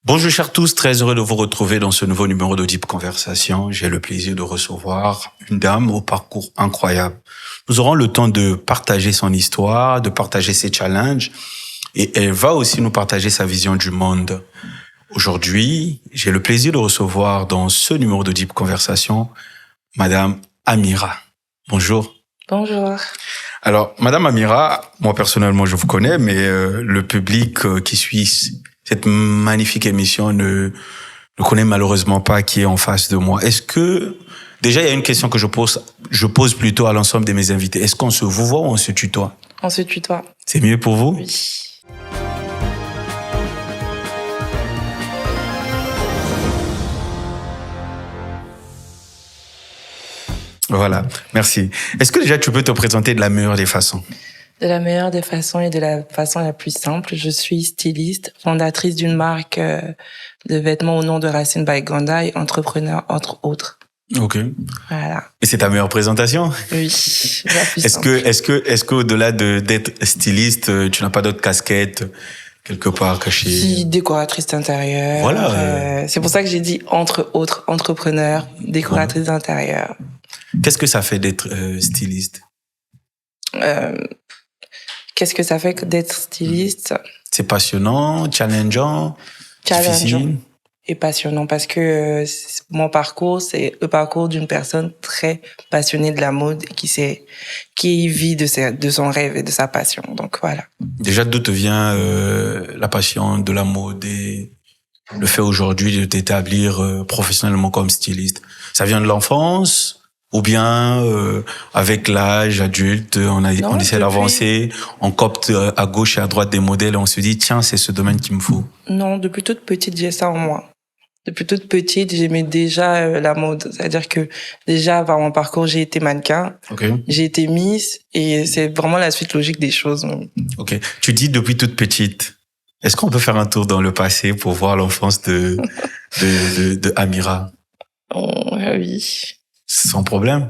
Bonjour chers tous, très heureux de vous retrouver dans ce nouveau numéro de Deep Conversation. J'ai le plaisir de recevoir une dame au parcours incroyable. Nous aurons le temps de partager son histoire, de partager ses challenges et elle va aussi nous partager sa vision du monde. Aujourd'hui, j'ai le plaisir de recevoir dans ce numéro de Deep Conversation Madame Amira. Bonjour. Bonjour. Alors, Madame Amira, moi personnellement je vous connais, mais le public qui suit cette magnifique émission ne connaît malheureusement pas qui est en face de moi. Est-ce que, déjà il y a une question que je pose plutôt à l'ensemble de mes invités. Est-ce qu'on se vouvoie ou on se tutoie? On se tutoie. C'est mieux pour vous? Oui. Voilà, merci. Est-ce que déjà tu peux te présenter de la meilleure des façons? De la meilleure des façons et de la façon la plus simple, je suis styliste, fondatrice d'une marque de vêtements au nom de Racine by Ganda et entrepreneur entre autres. Ok. Voilà. Et c'est ta meilleure présentation? Oui, la plus simple. Est-ce que au-delà d'être styliste, tu n'as pas d'autres casquettes quelque part cachées? Si, décoratrice d'intérieur. Voilà. C'est pour ça que j'ai dit entre autres entrepreneur, décoratrice d'intérieur. Qu'est-ce que ça fait d'être styliste? Qu'est-ce que ça fait d'être styliste? C'est passionnant, challengeant, difficile. Et passionnant parce que mon parcours, c'est le parcours d'une personne très passionnée de la mode qui vit de son rêve et de sa passion. Donc voilà. Déjà, d'où te vient la passion de la mode et le fait aujourd'hui de t'établir professionnellement comme styliste? Ça vient de l'enfance? Ou bien avec l'âge adulte, on essaie d'avancer, on copte à gauche et à droite des modèles et on se dit tiens, c'est ce domaine qu'il me faut. Non, depuis toute petite, j'ai ça en moi. Depuis toute petite, j'aimais déjà la mode. C'est-à-dire que déjà, par mon parcours, j'ai été mannequin, j'ai été Miss et c'est vraiment la suite logique des choses. Ok. Tu dis depuis toute petite. Est-ce qu'on peut faire un tour dans le passé pour voir l'enfance de Amira? Oui. Sans problème.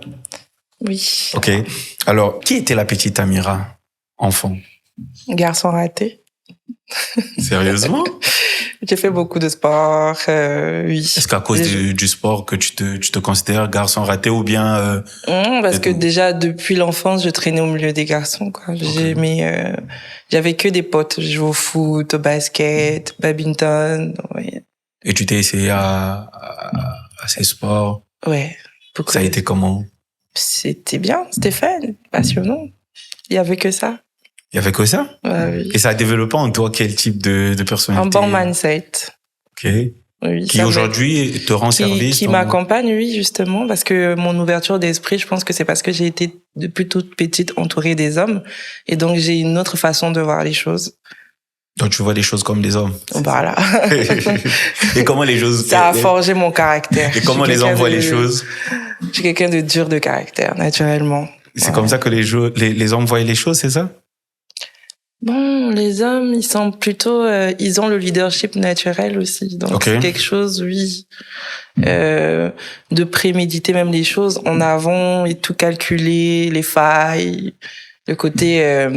Oui. Ok. Alors, qui était la petite Amira, enfant? Garçon raté. Sérieusement? J'ai fait beaucoup de sport, oui. Est-ce qu'à cause du sport que tu te considères garçon raté ou bien parce que déjà depuis l'enfance, je traînais au milieu des garçons, quoi. Okay. J'avais que des potes. Je jouais au foot, au basket, badminton. Ouais. Et tu t'es essayé à ces sports? Ouais. Ça a été comment? C'était bien, c'était fun, passionnant. Il y avait que ça. Il y avait que ça? Oui. Et ça a développé en toi quel type de personnalité? Un bon mindset. Ok. Oui, qui aujourd'hui te rend service? Qui m'accompagne, oui, justement, parce que mon ouverture d'esprit, je pense que c'est parce que j'ai été depuis toute petite entourée des hommes. Et donc, j'ai une autre façon de voir les choses. Donc, tu vois les choses comme des hommes. Voilà. Et comment les choses... Ça a forgé mon caractère. Et comment les hommes voient les choses? Je suis quelqu'un de dur de caractère, naturellement. C'est comme ça que les hommes voient les choses, c'est ça? Bon, les hommes, ils sont plutôt... ils ont le leadership naturel aussi. Donc, c'est quelque chose, oui, de préméditer même les choses en avant et tout calculer, les failles, le côté...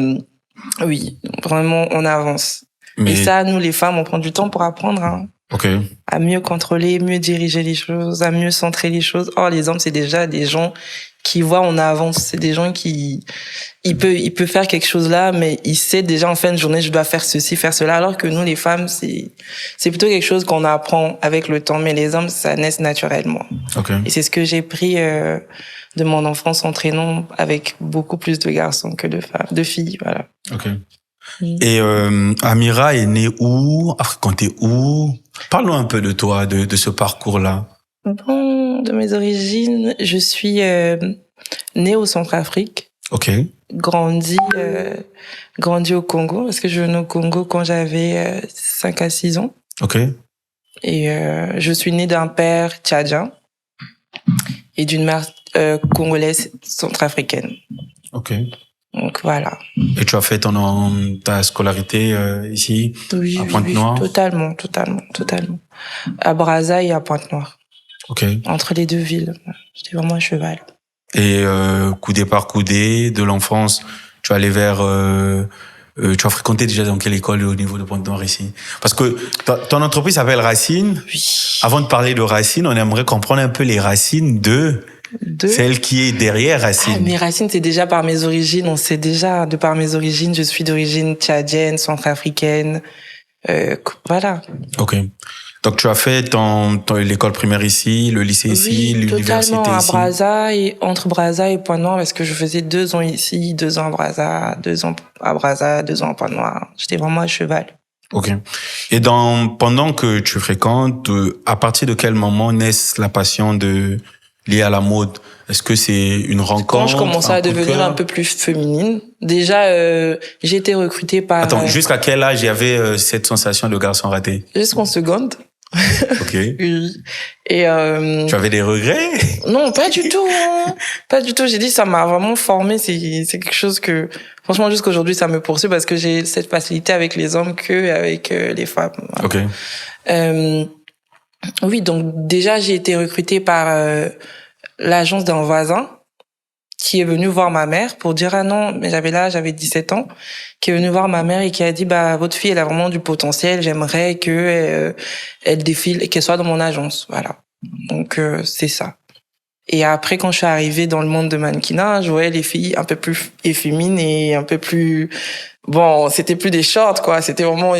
oui, vraiment, on avance. Mais... Et ça, nous, les femmes, on prend du temps pour apprendre à mieux contrôler, mieux diriger les choses, à mieux centrer les choses. Or, les hommes, c'est déjà des gens qui voient on avance. C'est des gens qui... Il peut faire quelque chose là, mais il sait déjà en fin de journée, je dois faire ceci, faire cela. Alors que nous, les femmes, c'est plutôt quelque chose qu'on apprend avec le temps. Mais les hommes, ça naît naturellement. Et c'est ce que j'ai pris de mon enfance en traînant avec beaucoup plus de garçons que de filles, voilà. Et Amira est née où? A fréquenté où? Parle-nous un peu de toi, de ce parcours-là. Bon, de mes origines, je suis née au Centrafrique. Grandi au Congo, parce que je venais au Congo quand j'avais 5 à 6 ans. Et je suis née d'un père tchadien et d'une mère congolaise centrafricaine. Donc voilà. Et tu as fait ta scolarité ici, à Pointe-Noire? Oui, totalement. À Brazza et à Pointe-Noire. Entre les deux villes. J'étais vraiment à cheval. Et coudé par coudé, de l'enfance, tu es allé vers Tu as fréquenté déjà dans quelle école au niveau de Pointe-Noire ici? Parce que ton entreprise s'appelle Racine. Oui. Avant de parler de Racine, on aimerait comprendre un peu les racines de celle qui est derrière Racine. Ah, mes racines, c'est déjà par mes origines. On sait déjà, de par mes origines, je suis d'origine tchadienne, centrafricaine. Voilà. Ok. Donc tu as fait l'école primaire ici, le lycée ici, l'université totalement ici. À Brazza et entre Brazza et Pointe-Noire parce que je faisais 2 ans ici, 2 ans à Brazza, 2 ans à Brazza, 2 ans à Pointe-Noire. J'étais vraiment à cheval. Ok. Et pendant que tu fréquentes, à partir de quel moment naît la passion liée à la mode? Est-ce que c'est une rencontre? Quand je commençais à devenir un peu plus féminine, déjà, j'ai été recrutée par... Attends, jusqu'à quel âge il y avait cette sensation de garçon raté? Jusqu'en seconde. Ok. Oui. Et tu avais des regrets? Non, pas du tout. Hein. Pas du tout. J'ai dit ça m'a vraiment formée. C'est quelque chose que franchement jusqu'à aujourd'hui ça me poursuit parce que j'ai cette facilité avec les hommes que avec les femmes. Voilà. Ok. Oui, donc déjà j'ai été recrutée par l'agence d'un voisin qui est venu voir ma mère pour dire ah non, mais j'avais 17 ans, qui est venu voir ma mère et qui a dit bah votre fille elle a vraiment du potentiel, j'aimerais que elle défile et qu'elle soit dans mon agence, voilà. Donc c'est ça. Et après quand je suis arrivée dans le monde de mannequinat, je voyais les filles un peu plus effémines et un peu plus bon, c'était plus des shorts quoi, c'était vraiment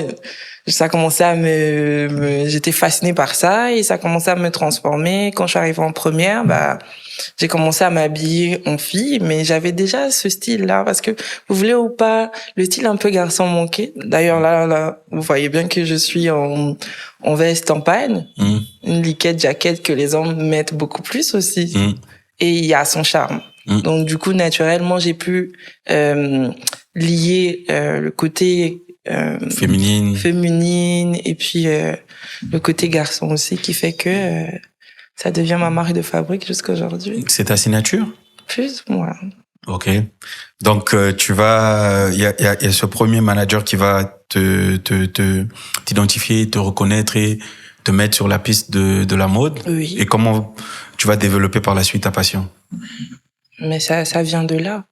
ça commençait à j'étais fascinée par ça et ça commençait à me transformer. Quand je suis arrivée en première, bah j'ai commencé à m'habiller en fille, mais j'avais déjà ce style-là parce que vous voulez ou pas, le style un peu garçon manqué. D'ailleurs là, vous voyez bien que je suis en veste en pagne, une liquette jaquette que les hommes mettent beaucoup plus aussi, et il y a son charme. Donc du coup naturellement j'ai pu lier le côté féminine et puis le côté garçon aussi qui fait que ça devient ma marque de fabrique jusqu'à aujourd'hui. C'est ta signature? Plus ou moins. Ok. Donc il y a ce premier manager qui va t'identifier, te reconnaître et te mettre sur la piste de la mode. Oui. Et comment tu vas développer par la suite ta passion? Mais ça vient de là.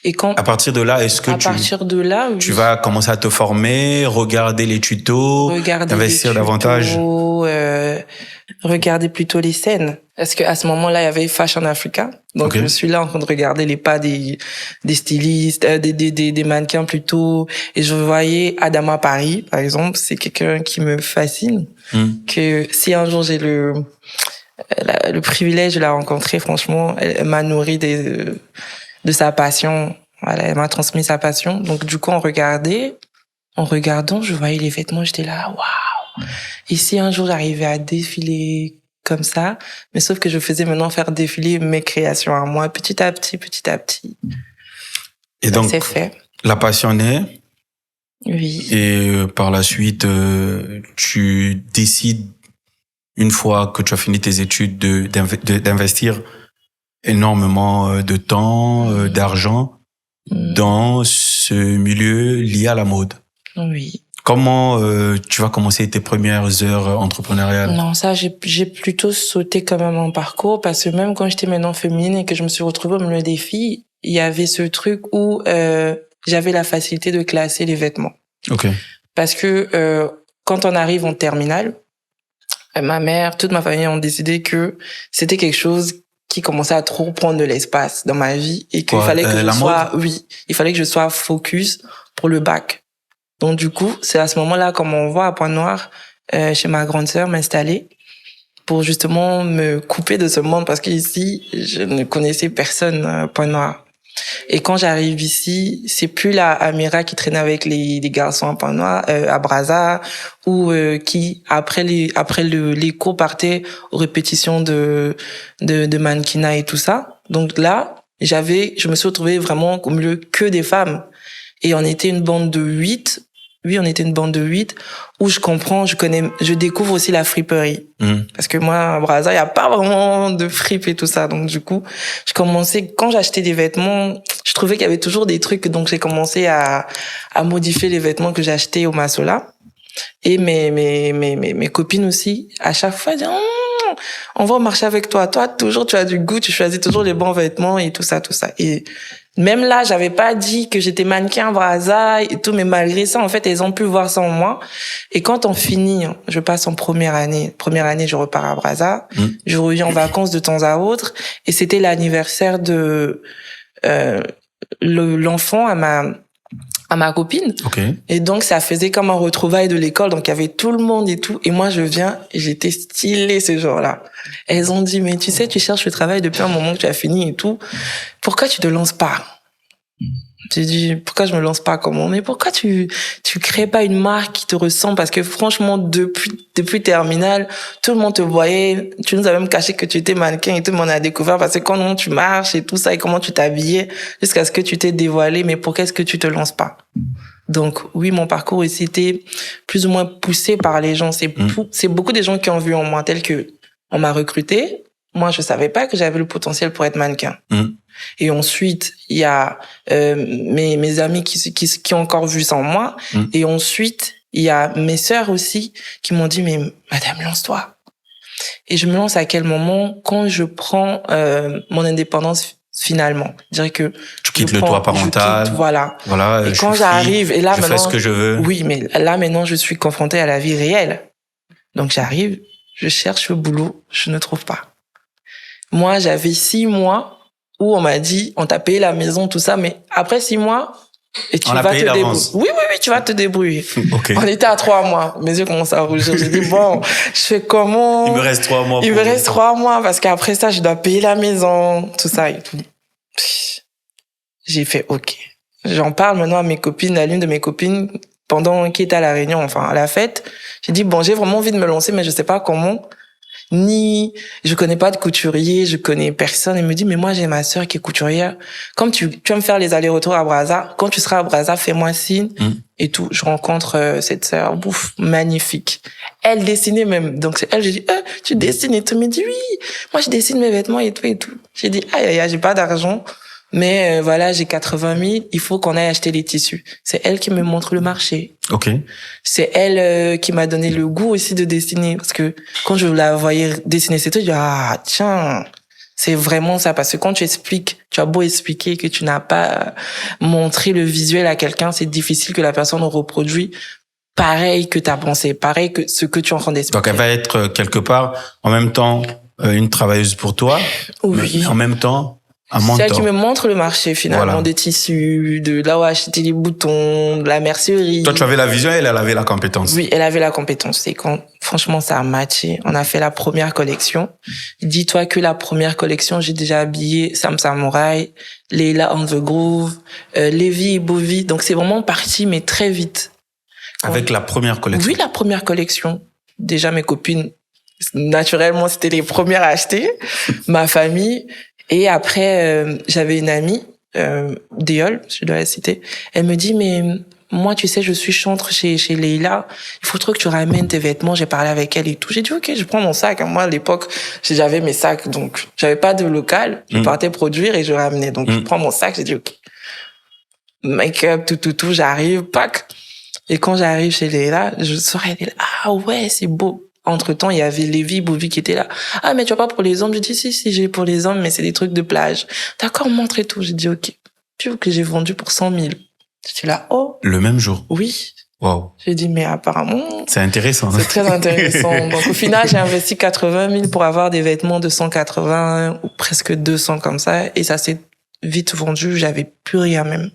Et à partir de là, est-ce que tu vas commencer à te former, regarder les tutos, investir davantage? Regarder plutôt les scènes. Parce qu'à ce moment-là, il y avait Fashion Africa. Donc, je suis là en train de regarder les pas des stylistes, des mannequins plutôt. Et je voyais Adama Paris, par exemple. C'est quelqu'un qui me fascine. Que si un jour j'ai le privilège de la rencontrer, franchement, elle m'a nourri de sa passion. Voilà, elle m'a transmis sa passion. Donc, du coup, en regardant, je voyais les vêtements, j'étais là, waouh! Et si un jour j'arrivais à défiler comme ça, mais sauf que je faisais maintenant faire défiler mes créations à moi, petit à petit. Et donc, c'est fait. La passion naît. Oui. Et par la suite, tu décides, une fois que tu as fini tes études, d'investir énormément de temps, d'argent dans ce milieu lié à la mode. Oui. Comment tu vas commencer tes premières heures entrepreneuriales? Non, ça, j'ai plutôt sauté quand même en parcours parce que même quand j'étais maintenant féminine et que je me suis retrouvée au milieu des filles, il y avait ce truc où j'avais la facilité de classer les vêtements. Ok. Parce que quand on arrive en terminale, ma mère, toute ma famille ont décidé que c'était quelque chose qui commençait à trop prendre de l'espace dans ma vie et qu'il fallait que il fallait que je sois focus pour le bac. Donc du coup, c'est à ce moment-là comme on voit à Pointe-Noire chez ma grande sœur m'installer pour justement me couper de ce monde parce qu'ici, je ne connaissais personne à Pointe-Noire. Et quand j'arrive ici, c'est plus la Amira qui traîne avec les garçons à Pointe-Noire, à Brazza, ou qui après les cours partait aux répétitions de mannequinat et tout ça. Donc là, je me suis retrouvée vraiment au milieu que des femmes. Et on était une bande de 8. Oui, on était une bande de 8 où je découvre aussi la friperie. Parce que moi, à Brazza, il y a pas vraiment de fripe et tout ça. Donc, du coup, quand j'achetais des vêtements, je trouvais qu'il y avait toujours des trucs. Donc, j'ai commencé à modifier les vêtements que j'achetais au Massola. Et mes copines aussi, à chaque fois, elles disaient, on va au marché avec toi. Toi, toujours, tu as du goût, tu choisis toujours les bons vêtements et tout ça. Et Même là, j'avais pas dit que j'étais mannequin à Brazza et tout, mais malgré ça, en fait, elles ont pu voir ça en moi. Et quand on finit, je passe en première année, je repars à Brazza, je reviens en vacances de temps à autre, et c'était l'anniversaire de l'enfant à ma copine. Okay. Et donc, ça faisait comme un retrouvaille de l'école. Donc, il y avait tout le monde et tout. Et moi, je viens et j'étais stylée ce jour-là. Elles ont dit, mais tu sais, tu cherches le travail depuis un moment que tu as fini et tout. Pourquoi tu te lances pas? J'ai dit, pourquoi je me lance pas comme on est? Pourquoi tu crées pas une marque qui te ressemble? Parce que franchement, depuis terminale, tout le monde te voyait. Tu nous as même caché que tu étais mannequin et tout le monde a découvert parce que comment tu marches et tout ça et comment tu t'habillais jusqu'à ce que tu t'es dévoilé. Mais pourquoi est-ce que tu te lances pas? Donc, oui, mon parcours ici était plus ou moins poussé par les gens. C'est beaucoup des gens qui ont vu en moi, tel que on m'a recruté. Moi, je savais pas que j'avais le potentiel pour être mannequin. Et ensuite, il y a mes amis qui ont encore vu ça en moi. Et ensuite, il y a mes sœurs aussi qui m'ont dit, mais madame, lance-toi. Et je me lance à quel moment? Quand je prends mon indépendance finalement. Je dirais que tu quittes le toit parental. Voilà. Et quand j'arrive, et là je maintenant, fais ce que je veux. Oui, mais là maintenant, je suis confrontée à la vie réelle. Donc j'arrive, je cherche le boulot, je ne trouve pas. Moi, j'avais 6 mois où on m'a dit, on t'a payé la maison, tout ça, mais après 6 mois, et tu vas te débrouiller. Oui, tu vas te débrouiller. Okay. On était à 3 mois. Mes yeux commencent à rougir. J'ai dit, bon, je fais comment? Il me reste 3 mois. Il me reste 3 mois parce qu'après ça, je dois payer la maison, tout ça et tout. J'ai fait, OK. J'en parle maintenant à mes copines, à l'une de mes copines, pendant qui était à la réunion, enfin, à la fête. J'ai dit, bon, j'ai vraiment envie de me lancer, mais je sais pas comment. Je connais pas de couturier, je connais personne. Elle me dit, mais moi, j'ai ma sœur qui est couturière. Comme tu vas me faire les allers-retours à Brazza, quand tu seras à Brazza, fais-moi signe. Et tout. Je rencontre cette sœur, magnifique. Elle dessinait même. Donc, c'est elle, j'ai dit, tu dessines et tout. Elle me dit, oui, moi, je dessine mes vêtements et tout et tout. J'ai dit, aïe, j'ai pas d'argent. Mais voilà, j'ai 80 000, il faut qu'on aille acheter les tissus. C'est elle qui me montre le marché. OK. C'est elle qui m'a donné le goût aussi de dessiner. Parce que quand je la voyais dessiner ces trucs, je dis, tiens, c'est vraiment ça. Parce que quand tu expliques, tu as beau expliquer que tu n'as pas montré le visuel à quelqu'un, c'est difficile que la personne reproduise pareil que t'as pensé, pareil que ce que tu es en train d'expliquer. Donc elle va être quelque part, en même temps, une travailleuse pour toi. Oui. Mais en même temps, c'est elle qui me montre le marché finalement, des tissus, de là où acheter les boutons, de la mercerie. Toi, tu avais la vision et elle avait la compétence. Oui, elle avait la compétence. Et quand, franchement, ça a matché. On a fait la première collection. Dis-toi que la première collection, j'ai déjà habillé Sam Samurai, Leila on the Groove, Levi et Bovi. Donc c'est vraiment parti, mais très vite. Avec la première collection? Oui, la première collection. Déjà, mes copines, naturellement, c'était les premières à acheter. Ma famille. Et après, j'avais une amie, Déole, je dois la citer. Elle me dit, mais moi, tu sais, je suis chantre chez Leila. Il faut trop que tu ramènes tes vêtements. J'ai parlé avec elle et tout. J'ai dit, OK, je prends mon sac. Moi, à l'époque, j'avais mes sacs. Donc, j'avais pas de local. Je partais produire et je ramenais. Donc, je prends mon sac. J'ai dit, OK. Make-up, tout, j'arrive, pack. Et quand j'arrive chez Leila, je sors, elle est là, ah ouais, c'est beau. Entre-temps, il y avait Lévi, Bovi qui était là. Ah, mais tu vois pas pour les hommes? Je dis, si, j'ai pour les hommes, mais c'est des trucs de plage. D'accord, montre et tout. J'ai dit, OK. Tu vois que j'ai vendu pour 100 000. J'étais là, oh. Le même jour? Oui. Wow. J'ai dit, mais apparemment. C'est intéressant. C'est très intéressant. Donc, au final, j'ai investi 80 000 pour avoir des vêtements de 180 ou presque 200 comme ça. Et ça s'est vite vendu. J'avais plus rien même.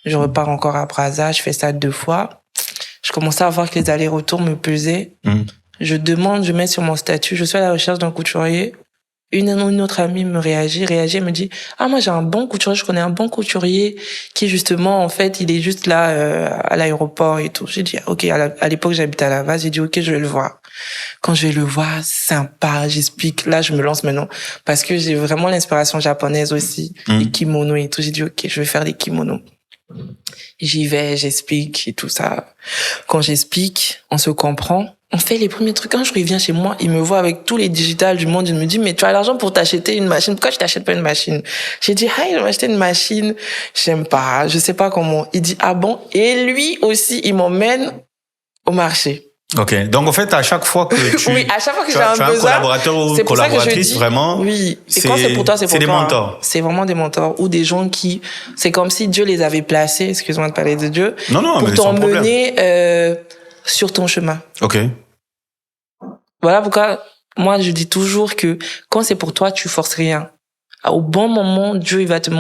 Je repars encore à Brazza. Je fais ça 2 fois. Je commençais à voir que les allers-retours me pesaient. Je demande, je mets sur mon statut, je suis à la recherche d'un couturier. Une autre amie me réagit, me dit, ah, moi, j'ai un bon couturier, je connais un bon couturier qui, justement, en fait, il est juste là, à l'aéroport et tout. J'ai dit, OK, à l'époque, j'habitais à Laval, j'ai dit, OK, je vais le voir. Quand je vais le voir, sympa, j'explique. Là, je me lance maintenant. Parce que j'ai vraiment l'inspiration japonaise aussi. Les kimonos et tout. J'ai dit, OK, je vais faire des kimonos. J'y vais, j'explique et tout ça. Quand j'explique, on se comprend. On fait les premiers trucs. Quand je reviens chez moi, il me voit avec tous les digitales du monde. Il me dit, mais tu as l'argent pour t'acheter une machine. Pourquoi tu t'achètes pas une machine? J'ai dit, je vais m'acheter une machine. J'aime pas. Je sais pas comment. Il dit, ah bon? Et lui aussi, il m'emmène au marché. Ok. Donc, en fait, à chaque fois que oui, à chaque fois que j'ai un besoin. Un collaborateur ou une collaboratrice, vraiment. Oui. Et quand c'est pour toi, c'est pour toi. C'est des mentors. C'est vraiment des mentors ou des gens qui, c'est comme si Dieu les avait placés, excuse-moi de parler de Dieu. Non, pour t'emmener, sur ton chemin. Ok. Voilà pourquoi, moi, je dis toujours que quand c'est pour toi, tu forces rien. Au bon moment, Dieu, il va te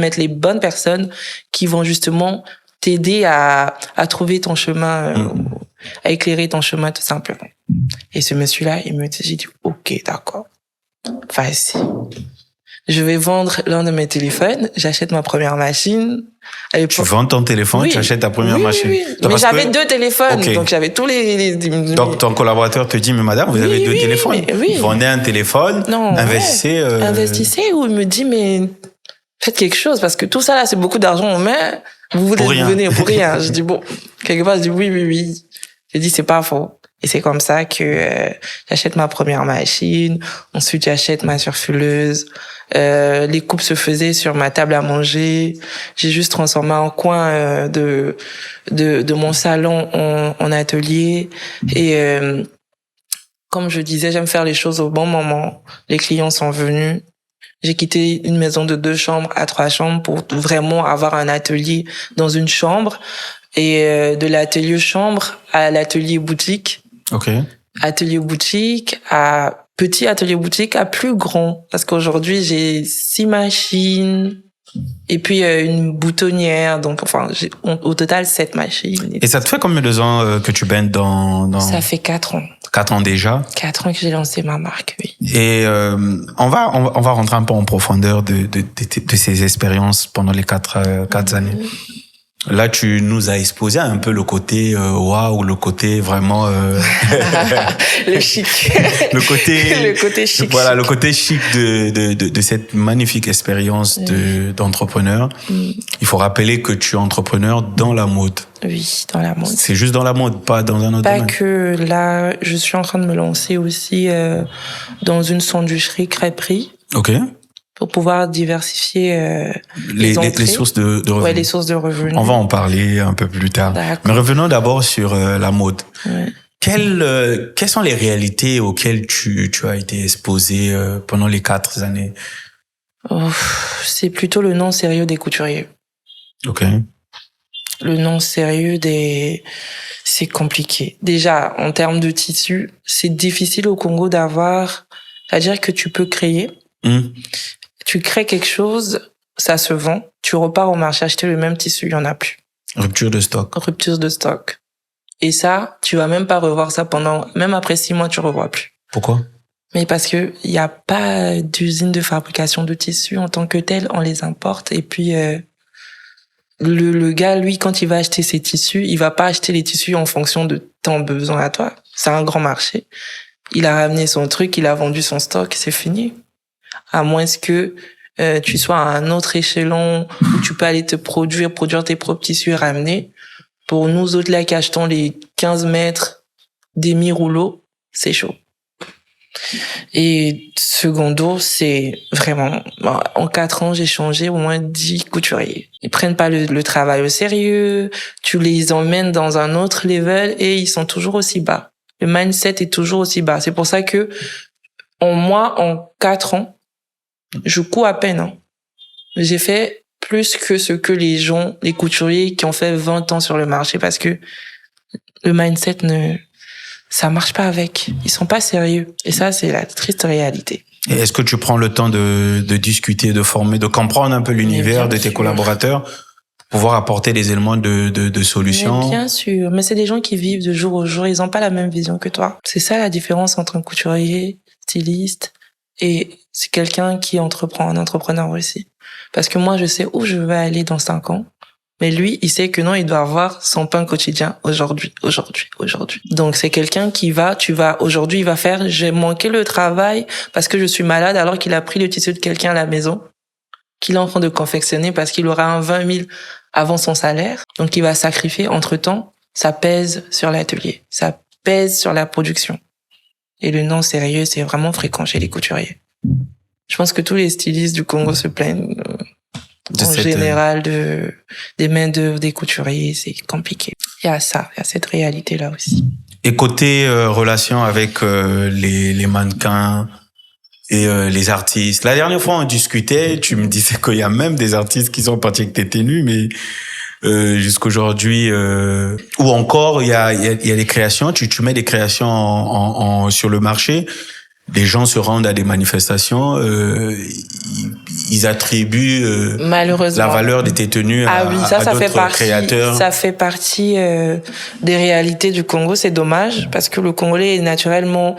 mettre les bonnes personnes qui vont justement t'aider à trouver ton chemin, à éclairer ton chemin tout simplement. Et ce monsieur-là, il me dit, j'ai dit, ok, d'accord. Vas-y. Je vais vendre l'un de mes téléphones, j'achète ma première machine. Tu vends ton téléphone, oui. Tu achètes ta première machine. Oui. Mais j'avais 2 téléphones, okay. Donc j'avais tous les... Donc ton collaborateur te dit, mais madame, vous avez 2 téléphones. Vous vendez un téléphone, investissez... Investissez, ou il me dit, mais faites quelque chose, parce que tout ça là, c'est beaucoup d'argent, mais vous voulez venir pour rien. Je dis, bon, quelque part, je dis oui. Je dis, c'est pas faux. Et c'est comme ça que j'achète ma première machine. Ensuite, j'achète ma surfuleuse. Les coupes se faisaient sur ma table à manger. J'ai juste transformé un coin de mon salon en atelier. Et comme je disais, j'aime faire les choses au bon moment. Les clients sont venus. J'ai quitté une maison de 2 chambres à 3 chambres pour vraiment avoir un atelier dans une chambre. Et de l'atelier chambre à l'atelier boutique. Ok. Atelier boutique à petit atelier boutique à plus grand. Parce qu'aujourd'hui, j'ai 6 machines et puis une boutonnière. Donc, enfin, j'ai au total 7 machines. Et ça te fait combien de temps que tu baignes dans... Ça fait 4 ans. 4 ans déjà? 4 ans que j'ai lancé ma marque, oui. Et on va rentrer un peu en profondeur de ces expériences pendant les 4 années. Là, tu nous as exposé un peu le côté waouh, le côté vraiment le chic. le côté chic. Voilà, chic. Le côté chic de cette magnifique expérience d'entrepreneur. Il faut rappeler que tu es entrepreneur dans la mode. Oui, dans la mode. C'est juste dans la mode, pas dans un autre domaine. Pas que là, je suis en train de me lancer aussi dans une sandwicherie crêperie. OK. Pour pouvoir diversifier les sources de revenus. Ouais, les sources de revenus. On va en parler un peu plus tard. D'accord. Mais revenons d'abord sur la mode. Ouais. Quelles sont les réalités auxquelles tu as été exposé pendant les 4 années? C'est plutôt le non sérieux des couturiers. OK. Le non sérieux c'est compliqué. Déjà, en termes de tissu, c'est difficile au Congo d'avoir... C'est-à-dire que tu peux créer... Tu crées quelque chose, ça se vend, tu repars au marché acheter le même tissu, il y en a plus. Rupture de stock. Et ça, tu vas même pas revoir ça même après 6 mois, tu revois plus. Pourquoi? Mais parce que il y a pas d'usine de fabrication de tissus en tant que tel, on les importe et puis le gars, lui, quand il va acheter ses tissus, il va pas acheter les tissus en fonction de ton besoin à toi. C'est un grand marché. Il a ramené son truc, il a vendu son stock, c'est fini. À moins que tu sois à un autre échelon où tu peux aller te produire tes propres tissus et ramener. Pour nous autres là qui achetons les 15 mètres demi-rouleaux, c'est chaud. Et secondo, c'est vraiment... En 4 ans, j'ai changé au moins 10 couturiers. Ils prennent pas le travail au sérieux, tu les emmènes dans un autre level et ils sont toujours aussi bas. Le mindset est toujours aussi bas. C'est pour ça que en 4 ans, je cours à peine. J'ai fait plus que ce que les couturiers qui ont fait 20 ans sur le marché parce que le mindset ça marche pas avec. Ils sont pas sérieux. Et ça, c'est la triste réalité. Et est-ce que tu prends le temps de discuter, de former, de comprendre un peu l'univers de tes collaborateurs pour pouvoir apporter des éléments de solutions? Mais bien sûr. Mais c'est des gens qui vivent de jour au jour. Ils ont pas la même vision que toi. C'est ça la différence entre un couturier, styliste, et c'est quelqu'un qui entreprend, un entrepreneur aussi. Parce que moi, je sais où je vais aller dans 5 ans. Mais lui, il sait que non, il doit avoir son pain quotidien aujourd'hui. Donc, c'est quelqu'un aujourd'hui, il va faire, j'ai manqué le travail parce que je suis malade alors qu'il a pris le tissu de quelqu'un à la maison, qu'il est en train de confectionner parce qu'il aura un 20 000 avant son salaire. Donc, il va sacrifier. Entre-temps, ça pèse sur l'atelier. Ça pèse sur la production. Et le non sérieux, c'est vraiment fréquent chez les couturiers. Je pense que tous les stylistes du Congo se plaignent général des mains-d'œuvre des couturiers, c'est compliqué. Il y a cette réalité-là aussi. Et côté relation avec les mannequins et les artistes. La dernière fois, on discutait, tu me disais qu'il y a même des artistes qui sont partis avec tes tenues, mais jusqu'aujourd'hui, ou encore il y a des créations. Tu mets des créations sur le marché. Les gens se rendent à des manifestations, ils attribuent malheureusement la valeur de tes tenues à d'autres créateurs. Ça fait partie des réalités du Congo. C'est dommage parce que le Congolais est naturellement,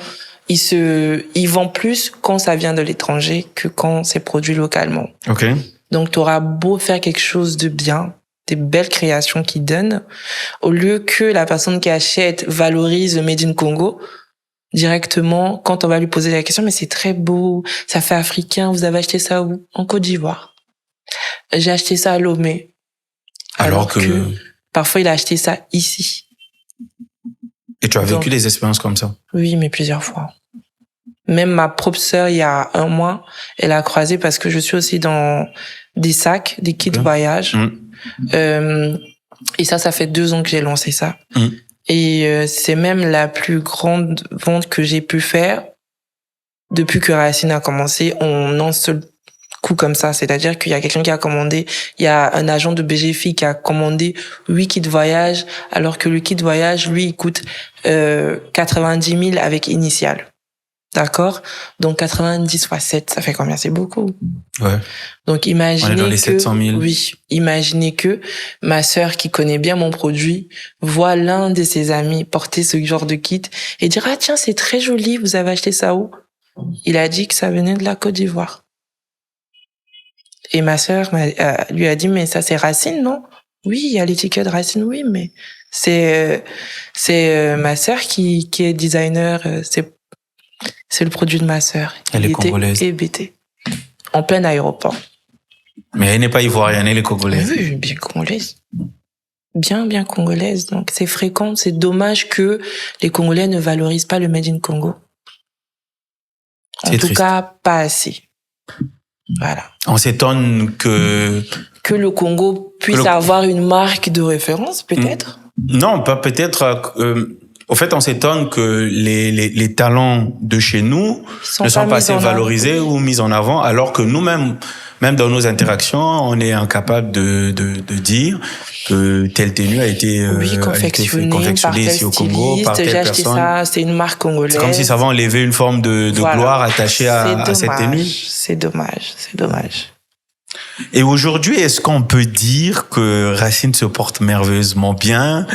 il vend plus quand ça vient de l'étranger que quand c'est produit localement. Okay. Donc t'auras beau faire quelque chose de bien, des belles créations qui donnent, au lieu que la personne qui achète valorise le Made in Congo. Directement, quand on va lui poser la question, mais c'est très beau, ça fait africain, vous avez acheté ça où? En Côte d'Ivoire. J'ai acheté ça à Lomé. Alors que parfois il a acheté ça ici. Et tu as vécu des expériences comme ça? Oui, mais plusieurs fois. Même ma propre sœur, il y a 1 mois, elle a croisé parce que je suis aussi dans des sacs, des kits voyage. Et ça fait 2 ans que j'ai lancé ça. Et c'est même la plus grande vente que j'ai pu faire depuis que Racine a commencé en un seul coup comme ça. C'est-à-dire qu'il y a quelqu'un qui a commandé, il y a un agent de BGFI qui a commandé 8 kits voyage, alors que le kit voyage, lui, il coûte 90 000 avec initial. D'accord? Donc 90 fois 7, ça fait combien? C'est beaucoup. Ouais. Donc imaginez on est dans les 700 000. Oui, imaginez que ma sœur qui connaît bien mon produit voit l'un de ses amis porter ce genre de kit et dire ah tiens c'est très joli, vous avez acheté ça où? Il a dit que ça venait de la Côte d'Ivoire. Et ma sœur lui a dit mais ça c'est Racine non? Oui, il y a l'étiquette Racine, oui, mais c'est ma sœur qui est designer, c'est le produit de ma sœur. Elle est congolaise. hébété. En plein aéroport. Mais elle n'est pas ivoirienne, elle est congolaise. Oui, bien congolaise. Bien congolaise. Donc c'est fréquent. C'est dommage que les Congolais ne valorisent pas le Made in Congo. En tout cas, pas assez. Voilà. On s'étonne que le Congo puisse avoir une marque de référence, peut-être. Non, pas peut-être. Au fait, on s'étonne que les talents de chez nous ne sont pas assez valorisés ou mis en avant, alors que nous-mêmes, même dans nos interactions, on est incapable de dire que telle tenue a été confectionnée ici au Congo par telle personne. Ça, c'est une marque congolaise. C'est comme si ça va enlever une forme de gloire attachée à cette tenue. C'est dommage. Et aujourd'hui, est-ce qu'on peut dire que Racine se porte merveilleusement bien?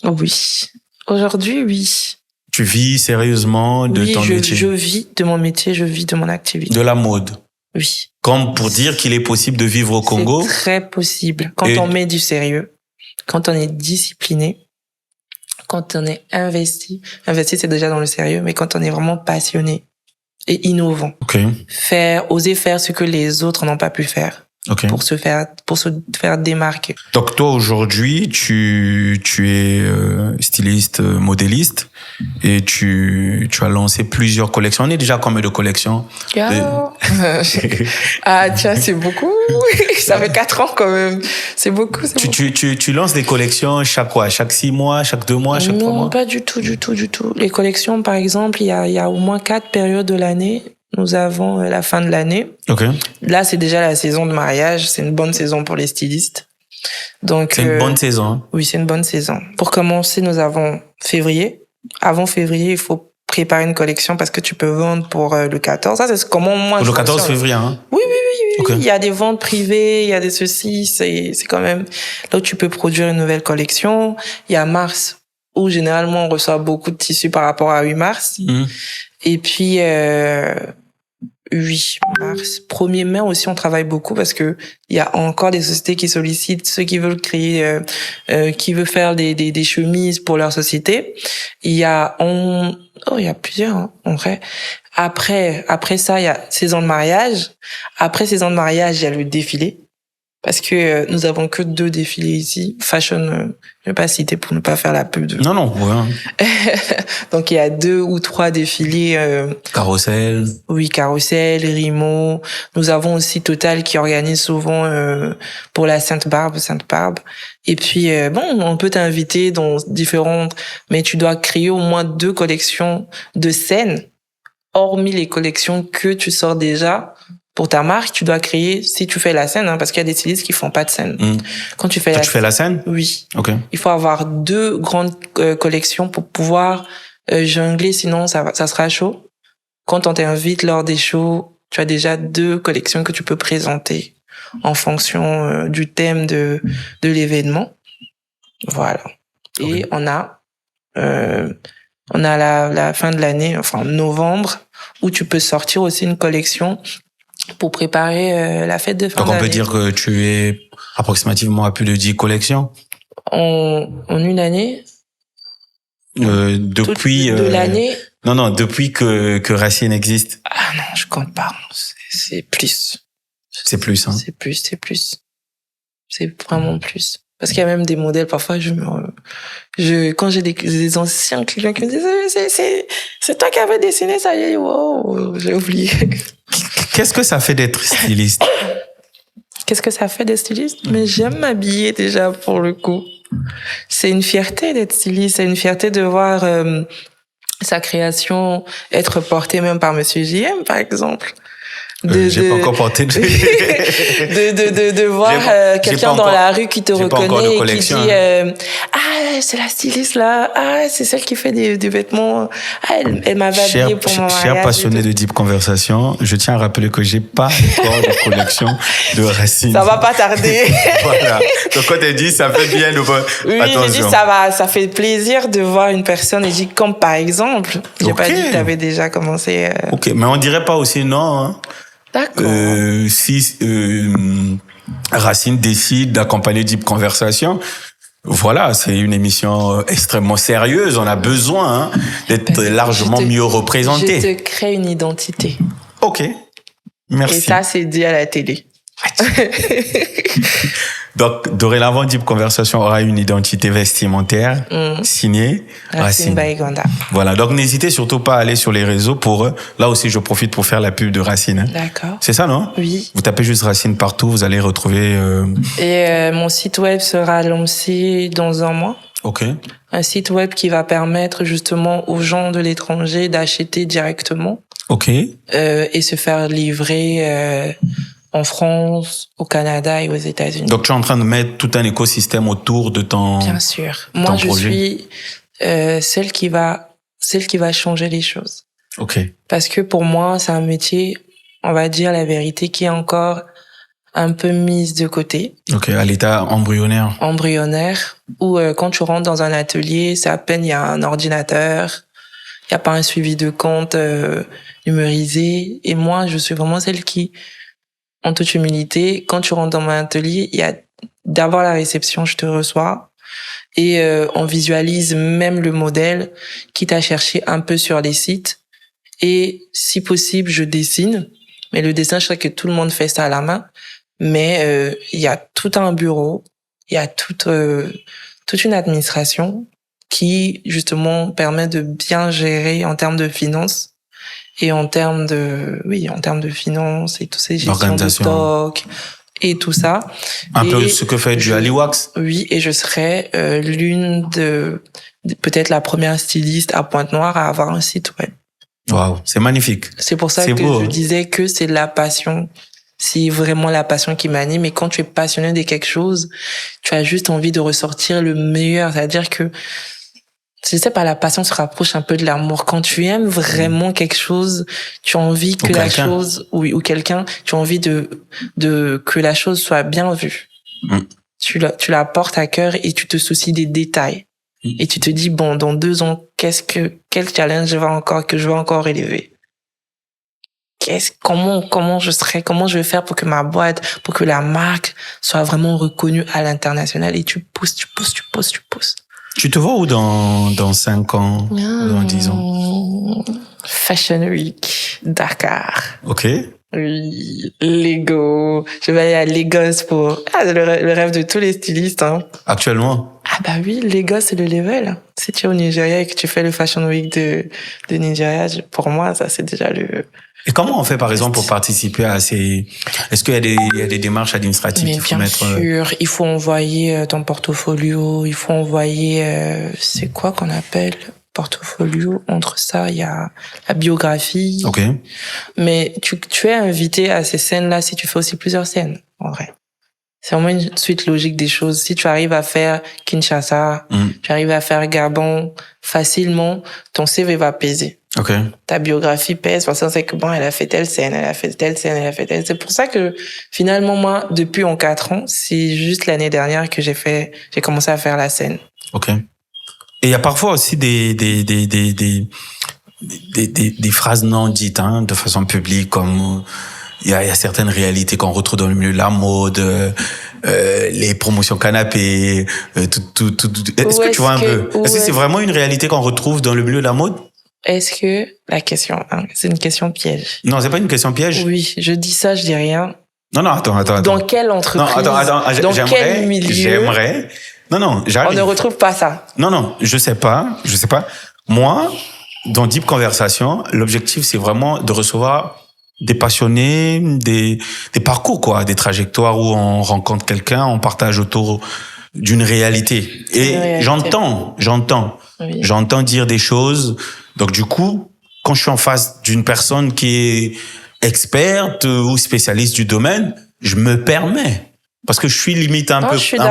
Oui. Aujourd'hui, oui. Tu vis sérieusement de ton métier? Je vis de mon métier, je vis de mon activité. De la mode? Oui. Comme pour dire qu'il est possible de vivre au Congo? C'est très possible. Quand on met du sérieux, quand on est discipliné, quand on est investi c'est déjà dans le sérieux, mais quand on est vraiment passionné et innovant. Oser faire ce que les autres n'ont pas pu faire. Pour se faire démarquer. Donc toi aujourd'hui tu es styliste, modéliste et tu as lancé plusieurs collections. On est déjà combien de collections? Ah tiens, c'est beaucoup. Ça fait 4 ans quand même. C'est beaucoup. Tu lances des collections chaque 6 mois, chaque 2 mois, chaque 3 mois? Non, pas du tout. Les collections par exemple, il y a au moins 4 périodes de l'année. Nous avons la fin de l'année. Là, c'est déjà la saison de mariage. C'est une bonne saison pour les stylistes. Donc, c'est une bonne saison. Hein? Oui, c'est une bonne saison. Pour commencer, nous avons février. Avant février, il faut préparer une collection parce que tu peux vendre pour le 14. Ça, c'est comment moi le 14 février, hein? Oui. Il y a des ventes privées, il y a des ceci. C'est quand même là où tu peux produire une nouvelle collection. Il y a mars où généralement on reçoit beaucoup de tissus par rapport à 8 mars. Et puis 8 mars, 1er mai aussi, on travaille beaucoup parce que il y a encore des sociétés qui sollicitent ceux qui veulent créer, qui veulent faire des chemises pour leur société. Il y a plusieurs, hein, en vrai. Après ça, il y a saison de mariage. Après saison de mariage, il y a le défilé. Parce que nous avons que 2 défilés ici. Fashion, je vais pas citer pour ne pas faire la pub. Non, ouais. Donc il y a 2 ou 3 défilés. Carrousel. Oui, Carrousel, Rimo. Nous avons aussi Total qui organise souvent pour la Sainte-Barbe. Et puis on peut t'inviter dans différentes, mais tu dois créer au moins 2 collections de scènes, hormis les collections que tu sors déjà. Pour ta marque, tu dois créer, si tu fais la scène, parce qu'il y a des stylistes qui font pas de scène. Quand tu fais fais la scène? Oui. Ok. Il faut avoir 2 grandes collections pour pouvoir jongler, sinon ça sera chaud. Quand on t'invite lors des shows, tu as déjà 2 collections que tu peux présenter en fonction du thème de l'événement. Voilà. Et on a la fin de l'année, enfin novembre, où tu peux sortir aussi une collection pour préparer la fête de fin d'année. Donc on peut dire que tu es approximativement à plus de 10 collections en une année. Depuis de l'année. Non, depuis que Racine existe. Ah non, je compte pas. C'est plus. C'est plus, hein. C'est plus. C'est vraiment plus. Parce qu'il y a même des modèles, parfois, quand j'ai des anciens clients qui me disent, c'est toi qui avais dessiné ça, j'ai oublié. Qu'est-ce que ça fait d'être styliste? Qu'est-ce que ça fait d'être styliste? Mais j'aime m'habiller déjà, pour le coup. C'est une fierté d'être styliste, c'est une fierté de voir sa création être portée même par Monsieur JM, par exemple. J'ai pas encore porté de voir quelqu'un dans la rue qui te reconnaît et qui dit c'est la styliste là, c'est celle qui fait des vêtements, elle m'avait habillée pour mon mariage. Cher passionné de Deep Conversation, je tiens à rappeler que j'ai pas encore de collection de Racine. Ça va pas tarder. Voilà. Donc quand elle dit ça fait bien de oui, j'ai dit ça fait plaisir de voir une personne et j'ai dit comme par exemple, j'ai pas dit que t'avais déjà commencé. OK, mais on dirait pas aussi non hein. D'accord. Si Racine décide d'accompagner Deep Conversation, voilà, c'est une émission extrêmement sérieuse. On a besoin d'être largement mieux représenté. Je te crée une identité. OK. Merci. Et ça, c'est dit à la télé. Donc, dorénavant, Deep Conversation aura une identité vestimentaire signée Racine Baïgonda. Voilà. Donc, n'hésitez surtout pas à aller sur les réseaux pour, là aussi, je profite pour faire la pub de Racine. D'accord. C'est ça, non? Oui. Vous tapez juste Racine partout, vous allez retrouver, Et mon site web sera lancé dans un mois. OK. Un site web qui va permettre justement aux gens de l'étranger d'acheter directement. OK. Et se faire livrer, en France, au Canada et aux États-Unis. Donc, tu es en train de mettre tout un écosystème autour de ton... Bien sûr. Moi, je suis celle qui va changer les choses. OK. Parce que pour moi, c'est un métier, on va dire la vérité, qui est encore un peu mise de côté. OK, à l'état embryonnaire. Embryonnaire, où quand tu rentres dans un atelier, c'est à peine il y a un ordinateur, il n'y a pas un suivi de compte numérisé. Et moi, je suis vraiment celle qui... En toute humilité, quand tu rentres dans mon atelier, il y a d'abord la réception, je te reçois, et on visualise même le modèle, quitte à chercher un peu sur les sites, et si possible, je dessine, mais le dessin, je sais que tout le monde fait ça à la main, mais il y a tout un bureau, il y a toute une administration qui, justement, permet de bien gérer en termes de finances, et en termes de finances et toutes ces gestions de stock et tout ça. Un peu ce que fait du Aliwax. Oui, et je serai l'une de peut-être la première styliste à Pointe-Noire à avoir un site web. Waouh, c'est magnifique. C'est pour ça que je disais que c'est la passion. C'est vraiment la passion qui m'anime. Et quand tu es passionné de quelque chose, tu as juste envie de ressortir le meilleur. C'est-à-dire que je sais pas, la passion se rapproche un peu de l'amour. Quand tu aimes vraiment quelque chose, tu as envie que la chose, ou quelqu'un, tu as envie que la chose soit bien vue. Tu la portes à cœur et tu te soucies des détails. Et tu te dis, bon, dans 2 ans, quel challenge je vais encore élever? Comment je vais faire pour que ma boîte, pour que la marque soit vraiment reconnue à l'international? Et tu pousses. Tu te vois où dans 5 ans, dans 10 ans? Fashion Week, Dakar. OK. Oui, Lego. Je vais aller à Lagos pour le rêve de tous les stylistes. Hein. Actuellement? Ah bah oui, Lagos c'est le level. Si tu es au Nigeria et que tu fais le Fashion Week de Nigeria, pour moi ça c'est déjà le. Et comment on fait par exemple pour participer à ces... Est-ce qu'il y a des démarches administratives qu'il faut mettre? Bien sûr, il faut envoyer ton portfolio, il faut envoyer c'est quoi qu'on appelle portfolio. Entre ça, il y a la biographie. Ok. Mais tu es invité à ces scènes-là si tu fais aussi plusieurs scènes, en vrai. C'est vraiment une suite logique des choses. Si tu arrives à faire Kinshasa, tu arrives à faire Gabon facilement, ton CV va peser. Ok. Ta biographie pèse parce qu'on sait que bon, elle a fait telle scène, elle a fait telle scène, elle a fait telle. C'est pour ça que finalement moi, depuis 4 ans, c'est juste l'année dernière que j'ai commencé à faire la scène. Ok. Et il y a parfois aussi des phrases non dites, hein, de façon publique, comme il y a certaines réalités qu'on retrouve dans le milieu de la mode, les promotions canapé, tout. Est-ce que tu vois un peu? Est-ce que c'est vraiment une réalité qu'on retrouve dans le milieu de la mode? Est-ce que la question, hein, c'est une question piège? Non, c'est pas une question piège. Oui, je dis ça, je dis rien. Non, attends. Dans quelle entreprise? Non, attends. Dans quel milieu? J'aimerais. Non, j'arrive. On ne retrouve pas ça. Non, je sais pas. Moi, dans Deep Conversation, l'objectif, c'est vraiment de recevoir des passionnés, des parcours, quoi, des trajectoires où on rencontre quelqu'un, on partage autour d'une réalité. Et j'entends dire des choses. Donc, du coup, quand je suis en face d'une personne qui est experte ou spécialiste du domaine, je me permets. Parce que je suis limite un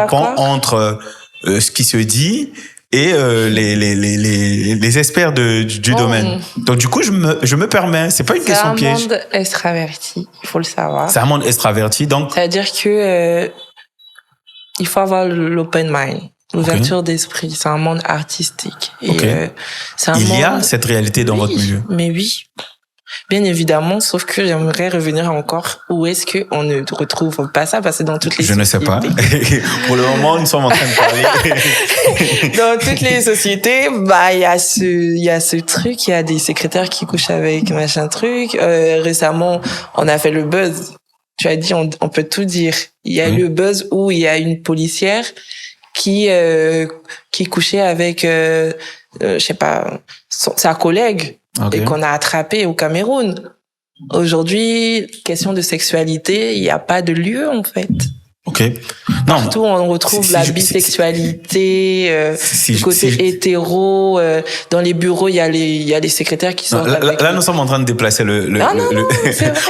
pont entre ce qui se dit et les experts du domaine. Donc du coup, je me permets. C'est pas une question piège. C'est un monde extraverti, il faut le savoir. C'est un monde extraverti, donc. C'est-à-dire que il faut avoir l'open mind, l'ouverture d'esprit. C'est un monde artistique. Et il y a cette réalité dans votre milieu. Mais oui. Bien évidemment, sauf que j'aimerais revenir encore où est-ce qu'on ne retrouve pas ça, parce que dans toutes les sociétés... Je ne sais pas. Pour le moment, nous sommes en train de parler. Dans toutes les sociétés, il y a ce truc, il y a des secrétaires qui couchent avec machin truc. Récemment, on a fait le buzz. Tu as dit, on peut tout dire. Il y a eu le buzz où il y a une policière qui couchait avec, je sais pas, sa collègue. Et qu'on a attrapé au Cameroun. Aujourd'hui, question de sexualité, il n'y a pas de lieu, en fait. Ok. Partout, on retrouve la bisexualité, le côté hétéro. Dans les bureaux, il y a les secrétaires qui sont... Là, nous sommes en train de déplacer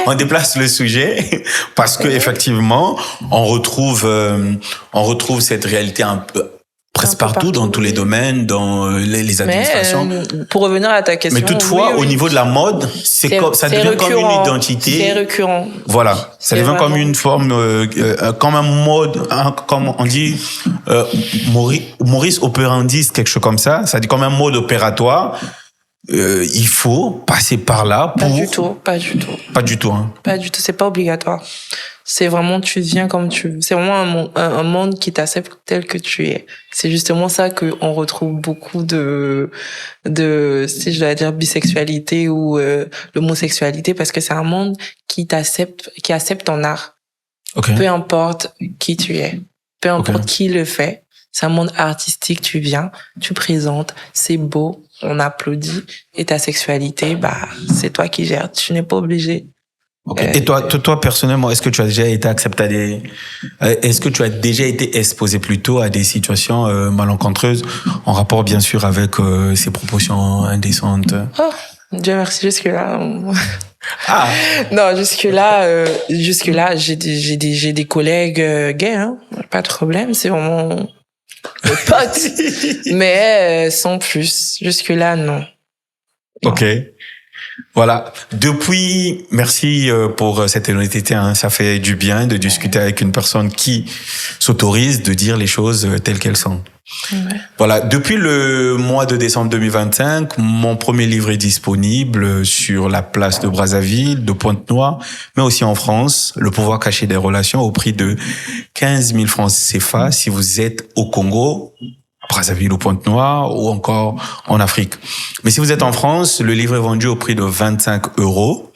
on déplace le sujet parce que effectivement, on retrouve cette réalité un peu presque partout, dans tous les domaines, dans les administrations. Mais, pour revenir à ta question. Mais toutefois, au niveau de la mode, ça devient comme une identité. C'est récurrent. Voilà. Ça devient comme une forme, comme un mode, comme on dit, Maurice operandi, quelque chose comme ça. Ça dit comme un mode opératoire. Il faut passer par là pour... Pas du tout. Pas du tout, hein. Pas du tout. C'est pas obligatoire. C'est vraiment, tu viens comme tu veux. C'est vraiment un monde qui t'accepte tel que tu es. C'est justement ça qu'on retrouve beaucoup de, si je dois dire, bisexualité ou l'homosexualité, parce que c'est un monde qui accepte ton art. Okay. Peu importe qui tu es. Peu importe qui le fait. C'est un monde artistique, tu viens, tu présentes, c'est beau, on applaudit, et ta sexualité, c'est toi qui gères, tu n'es pas obligé. Okay. Et toi, personnellement, est-ce que tu as déjà été accepté est-ce que tu as déjà été exposé plutôt à des situations malencontreuses en rapport, bien sûr, avec ces proportions indécentes? Oh, Dieu merci, jusque-là. Non, jusque-là, j'ai des collègues gays, hein. Pas de problème, c'est vraiment le pote. Mais sans plus. Jusque-là, non. Ok. Voilà. Depuis, merci pour cette honnêteté. Hein. Ça fait du bien de discuter avec une personne qui s'autorise de dire les choses telles qu'elles sont. Ouais. Voilà. Depuis le mois de décembre 2025, mon premier livre est disponible sur la place de Brazzaville, de Pointe-Noire, mais aussi en France, Le pouvoir caché des relations, au prix de 15 000 francs CFA si vous êtes au Congo, Brazzaville ou Pointe-Noire, ou encore en Afrique. Mais si vous êtes en France, le livre est vendu au prix de 25 €.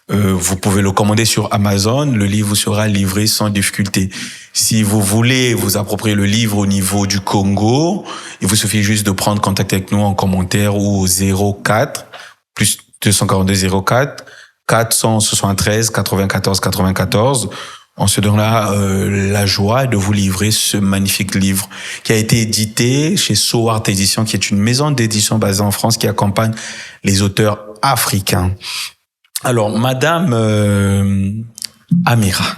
vous pouvez le commander sur Amazon. Le livre vous sera livré sans difficulté. Si vous voulez vous approprier le livre au niveau du Congo, il vous suffit juste de prendre contact avec nous en commentaire ou au 04 plus 242 04 473 94 94. On se donnera la joie de vous livrer ce magnifique livre qui a été édité chez Sowart Éditions, qui est une maison d'édition basée en France qui accompagne les auteurs africains. Alors, Madame Amira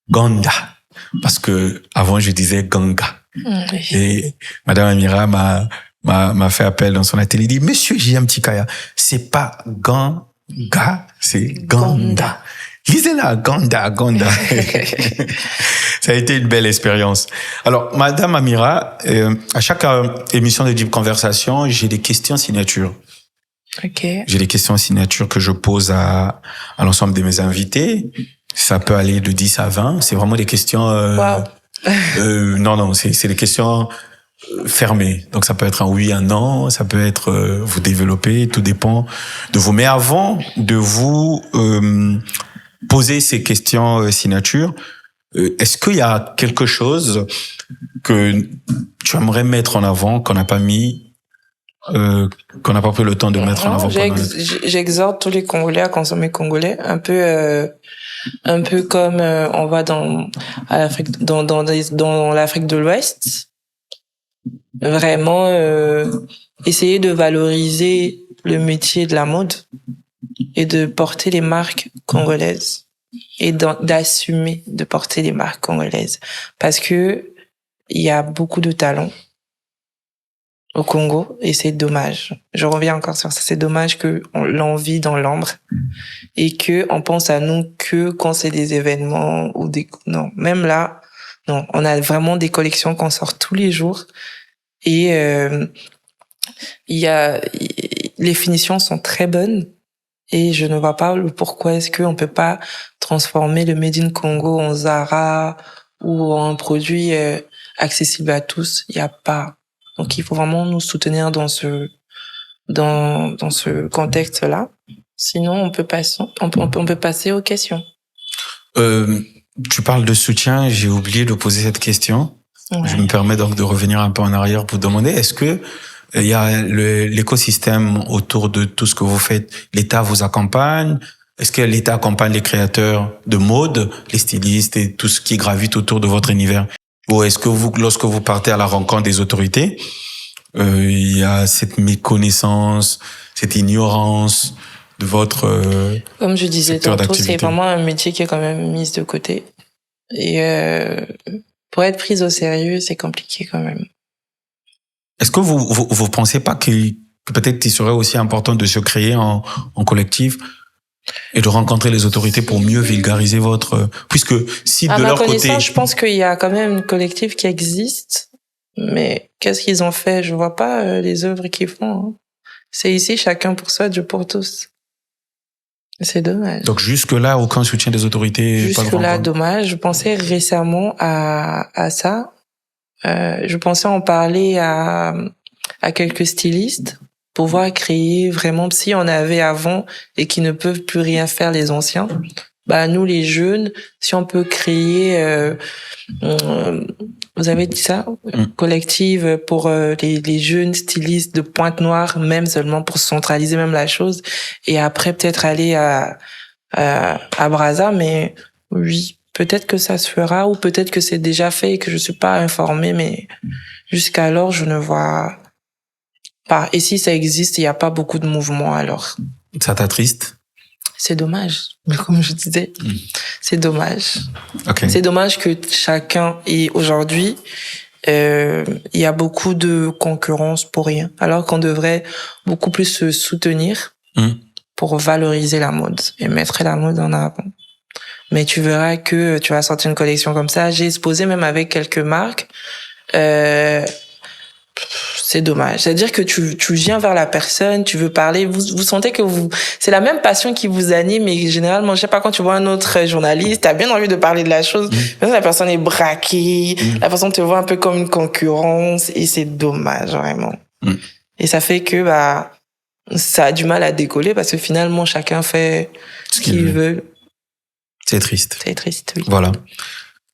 Ganda, parce que avant je disais Ganga. Oui. Et Madame Amira m'a fait appel dans son atelier, dit Monsieur J.M. Tikaya, c'est pas Ganga, c'est Ganda. Lisez-la, Ganda. Ça a été une belle expérience. Alors, Madame Amira, à chaque émission de Deep Conversation, j'ai des questions signatures. Okay. J'ai des questions signatures que je pose à l'ensemble de mes invités. Ça peut aller de 10 à 20. C'est vraiment des questions... Wow. Non, c'est des questions fermées. Donc, ça peut être un oui, un non. Ça peut être vous développer. Tout dépend de vous. Mais avant de vous poser ces questions signatures, est-ce qu'il y a quelque chose que tu aimerais mettre en avant, qu'on n'a pas mis, qu'on n'a pas pris le temps de mettre en avant? J'exhorte tous les Congolais à consommer congolais, un peu comme on va dans l'Afrique de l'Ouest. Vraiment essayer de valoriser le métier de la mode et de porter les marques congolaises et d'assumer de porter les marques congolaises, parce que il y a beaucoup de talent au Congo et c'est dommage. Je reviens encore sur ça. C'est dommage que on l'envie dans l'ombre et que on pense à nous que quand c'est des événements ou non, même là, non, on a vraiment des collections qu'on sort tous les jours et les finitions sont très bonnes et je ne vois pas pourquoi est-ce qu'on peut pas transformer le Made in Congo en Zara ou en produit accessible à tous. Il y a pas. Donc, il faut vraiment nous soutenir dans ce contexte-là. Sinon, on peut passer aux questions. Tu parles de soutien. J'ai oublié de poser cette question. Ouais. Je me permets donc de revenir un peu en arrière pour demander, est-ce que il y a l'écosystème autour de tout ce que vous faites? L'État vous accompagne? Est-ce que l'État accompagne les créateurs de mode, les stylistes et tout ce qui gravite autour de votre univers? Ou est-ce que lorsque vous partez à la rencontre des autorités, il y a cette méconnaissance, cette ignorance de votre comme je disais tantôt, c'est vraiment un métier qui est quand même mis de côté. Et pour être prise au sérieux, c'est compliqué quand même. Est-ce que vous pensez pas que peut-être il serait aussi important de se créer en collectif et de rencontrer les autorités pour mieux vulgariser puisque si de leur côté... Je pense qu'il y a quand même un collectif qui existe, mais qu'est-ce qu'ils ont fait? Je vois pas les œuvres qu'ils font. Hein. C'est ici, chacun pour soi, Dieu pour tous. C'est dommage. Donc jusque-là, aucun soutien des autorités? Jusque-là, dommage. Je pensais récemment à ça. Je pensais en parler à quelques stylistes, pouvoir créer vraiment, si on avait avant et qui ne peuvent plus rien faire les anciens, nous les jeunes, si on peut créer, vous avez dit ça, collective pour les jeunes stylistes de Pointe-Noire, même seulement pour centraliser même la chose, et après peut-être aller à Brazza, mais oui, peut-être que ça se fera, ou peut-être que c'est déjà fait et que je suis pas informée, mais jusqu'alors je ne vois pas. Et si ça existe, il n'y a pas beaucoup de mouvements alors. Ça t'attriste? C'est dommage. Mais comme je disais, c'est dommage. Okay. C'est dommage que chacun, et aujourd'hui, il y a beaucoup de concurrence pour rien. Alors qu'on devrait beaucoup plus se soutenir pour valoriser la mode et mettre la mode en avant. Mais tu verras que tu vas sortir une collection comme ça. J'ai exposé même avec quelques marques. C'est dommage. C'est-à-dire que tu viens vers la personne, tu veux parler, vous sentez que c'est la même passion qui vous anime, et généralement, je sais pas, quand tu vois un autre journaliste, t'as bien envie de parler de la chose, mais la personne est braquée, la personne te voit un peu comme une concurrence, et c'est dommage, vraiment. Et ça fait que, ça a du mal à décoller parce que finalement, chacun fait ce qu'il veut. C'est triste. C'est triste, oui. Voilà.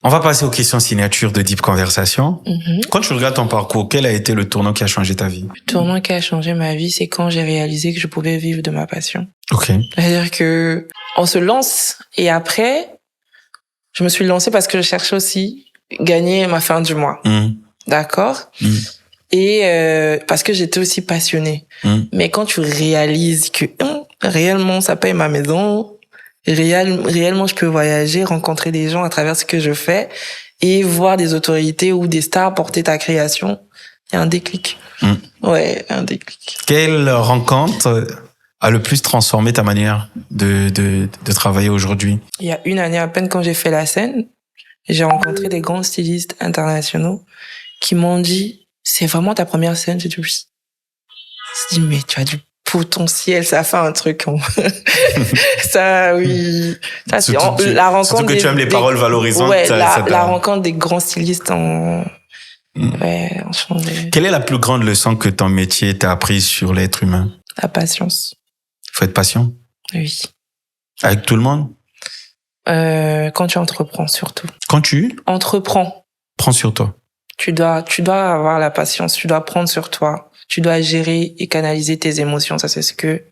On va passer aux questions signature de Deep Conversation. Quand tu regardes ton parcours, quel a été le tournant qui a changé ta vie? Le tournant qui a changé ma vie, c'est quand j'ai réalisé que je pouvais vivre de ma passion. Ok. C'est-à-dire que on se lance et après, je me suis lancée parce que je cherchais aussi gagner ma fin du mois. D'accord? Et parce que j'étais aussi passionnée. Mais quand tu réalises que réellement ça paye ma maison, réellement je peux voyager, rencontrer des gens à travers ce que je fais et voir des autorités ou des stars porter ta création, il y a un déclic. Ouais, un déclic. Quelle rencontre a le plus transformé ta manière de travailler aujourd'hui? Il y a une année à peine, quand j'ai fait la scène, j'ai rencontré des grands stylistes internationaux qui m'ont dit: c'est vraiment ta première scène? J'ai dit oui. Je me dis, mais tu as du potentiel, ça fait un truc. Ça, oui. Ça, c'est la rencontre. Surtout que tu aimes les paroles valorisantes. Ouais, la rencontre des grands stylistes ouais, en changé. Quelle est la plus grande leçon que ton métier t'a apprise sur l'être humain? La patience. Faut être patient? Oui. Avec tout le monde? Quand tu entreprends, surtout. Quand tu entreprends. Prends sur toi. Tu dois avoir la patience, tu dois prendre sur toi. Tu dois gérer et canaliser tes émotions. Ça, c'est ce que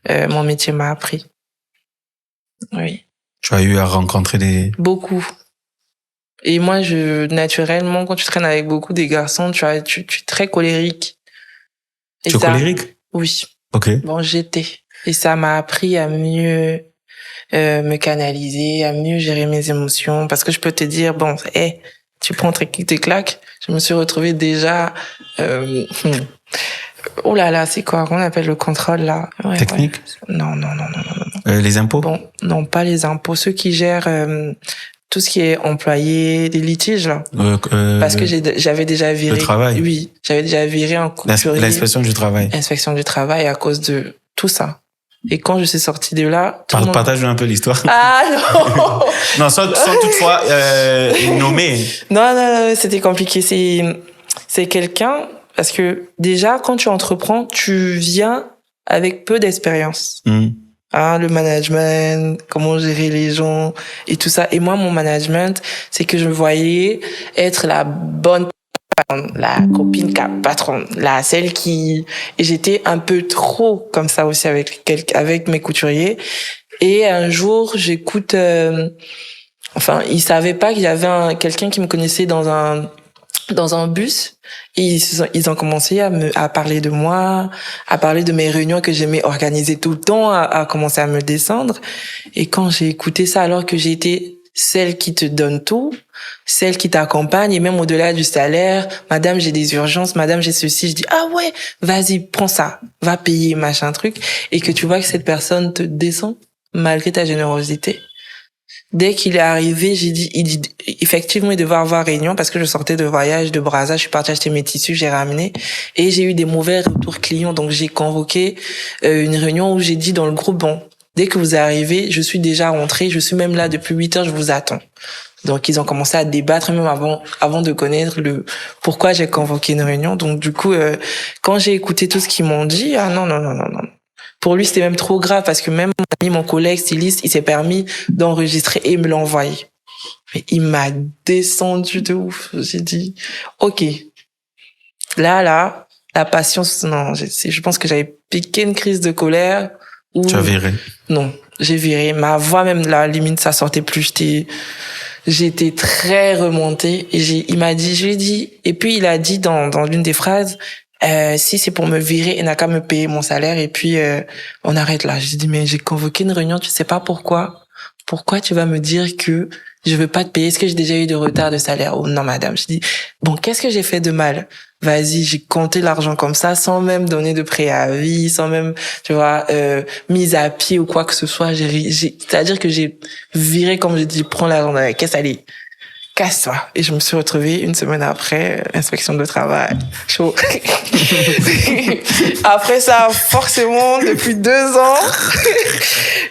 mon métier m'a appris. Oui. Tu as eu à rencontrer beaucoup. Et moi, naturellement, quand tu traînes avec beaucoup des garçons, tu es très colérique. Et tu es colérique? Oui. Ok. Bon, j'étais. Et ça m'a appris à mieux me canaliser, à mieux gérer mes émotions. Parce que je peux te dire, bon, tu prends tes claques. Je me suis retrouvée déjà... Oh là là, c'est quoi qu'on appelle le contrôle là? Ouais, technique? Ouais. Non. Les impôts? Bon, non, pas les impôts. Ceux qui gèrent tout ce qui est employé, des litiges là. Parce que j'avais déjà viré. Le travail? Oui, j'avais déjà viré un couturier. L'inspection du travail? Inspection du travail à cause de tout ça. Et quand je suis sortie de là... Partage-nous un peu l'histoire. Ah non. Non, sans toutefois nommer. Non, c'était compliqué. C'est quelqu'un... Parce que déjà, quand tu entreprends, tu viens avec peu d'expérience. Le management, comment gérer les gens et tout ça. Et moi, mon management, c'est que je me voyais être la bonne patronne, la copine patronne, celle qui... Et j'étais un peu trop comme ça aussi avec mes couturiers. Et un jour, j'écoute... ils savaient pas qu'il y avait quelqu'un qui me connaissait dans un bus, et ils ont commencé à parler de moi, à parler de mes réunions que j'aimais organiser tout le temps, à commencer à me descendre. Et quand j'ai écouté ça, alors que j'ai été celle qui te donne tout, celle qui t'accompagne, et même au-delà du salaire, madame, j'ai des urgences, madame, j'ai ceci, je dis, ah ouais, vas-y, prends ça, va payer, machin truc, et que tu vois que cette personne te descend, malgré ta générosité. Dès qu'il est arrivé, il dit, effectivement, il devait avoir réunion parce que je sortais de voyage de Brazza, je suis partie acheter mes tissus, j'ai ramené, et j'ai eu des mauvais retours clients, donc j'ai convoqué une réunion où j'ai dit dans le groupe, bon, dès que vous arrivez, je suis déjà rentrée, je suis même là depuis 8 heures, je vous attends. Donc ils ont commencé à débattre même avant de connaître pourquoi j'ai convoqué une réunion. Donc du coup, quand j'ai écouté tout ce qu'ils m'ont dit, non. Pour lui, c'était même trop grave parce que même mon collègue styliste, il s'est permis d'enregistrer et me l'envoyer. Mais il m'a descendu de ouf. J'ai dit, ok. Là, la patience, non, je pense que j'avais piqué une crise de colère. Tu as viré? Non, j'ai viré. Ma voix, même, la limite, ça sortait plus. J'étais très remontée et il m'a dit, je lui ai dit, et puis il a dit dans l'une des phrases, si c'est pour me virer, il n'a qu'à me payer mon salaire et puis on arrête là. J'ai dit, mais j'ai convoqué une réunion, tu sais pas pourquoi. Pourquoi tu vas me dire que je veux pas te payer? Est-ce que j'ai déjà eu de retard de salaire? Oh non, madame. Je dis, bon, qu'est-ce que j'ai fait de mal? Vas-y, j'ai compté l'argent comme ça, sans même donner de préavis, sans même, tu vois, mise à pied ou quoi que ce soit. C'est-à-dire que j'ai viré, comme je dis, prends l'argent dans la caisse, allez. casse-toi. Et je me suis retrouvée une semaine après, inspection de travail, chaud. Après ça, forcément, depuis 2 ans,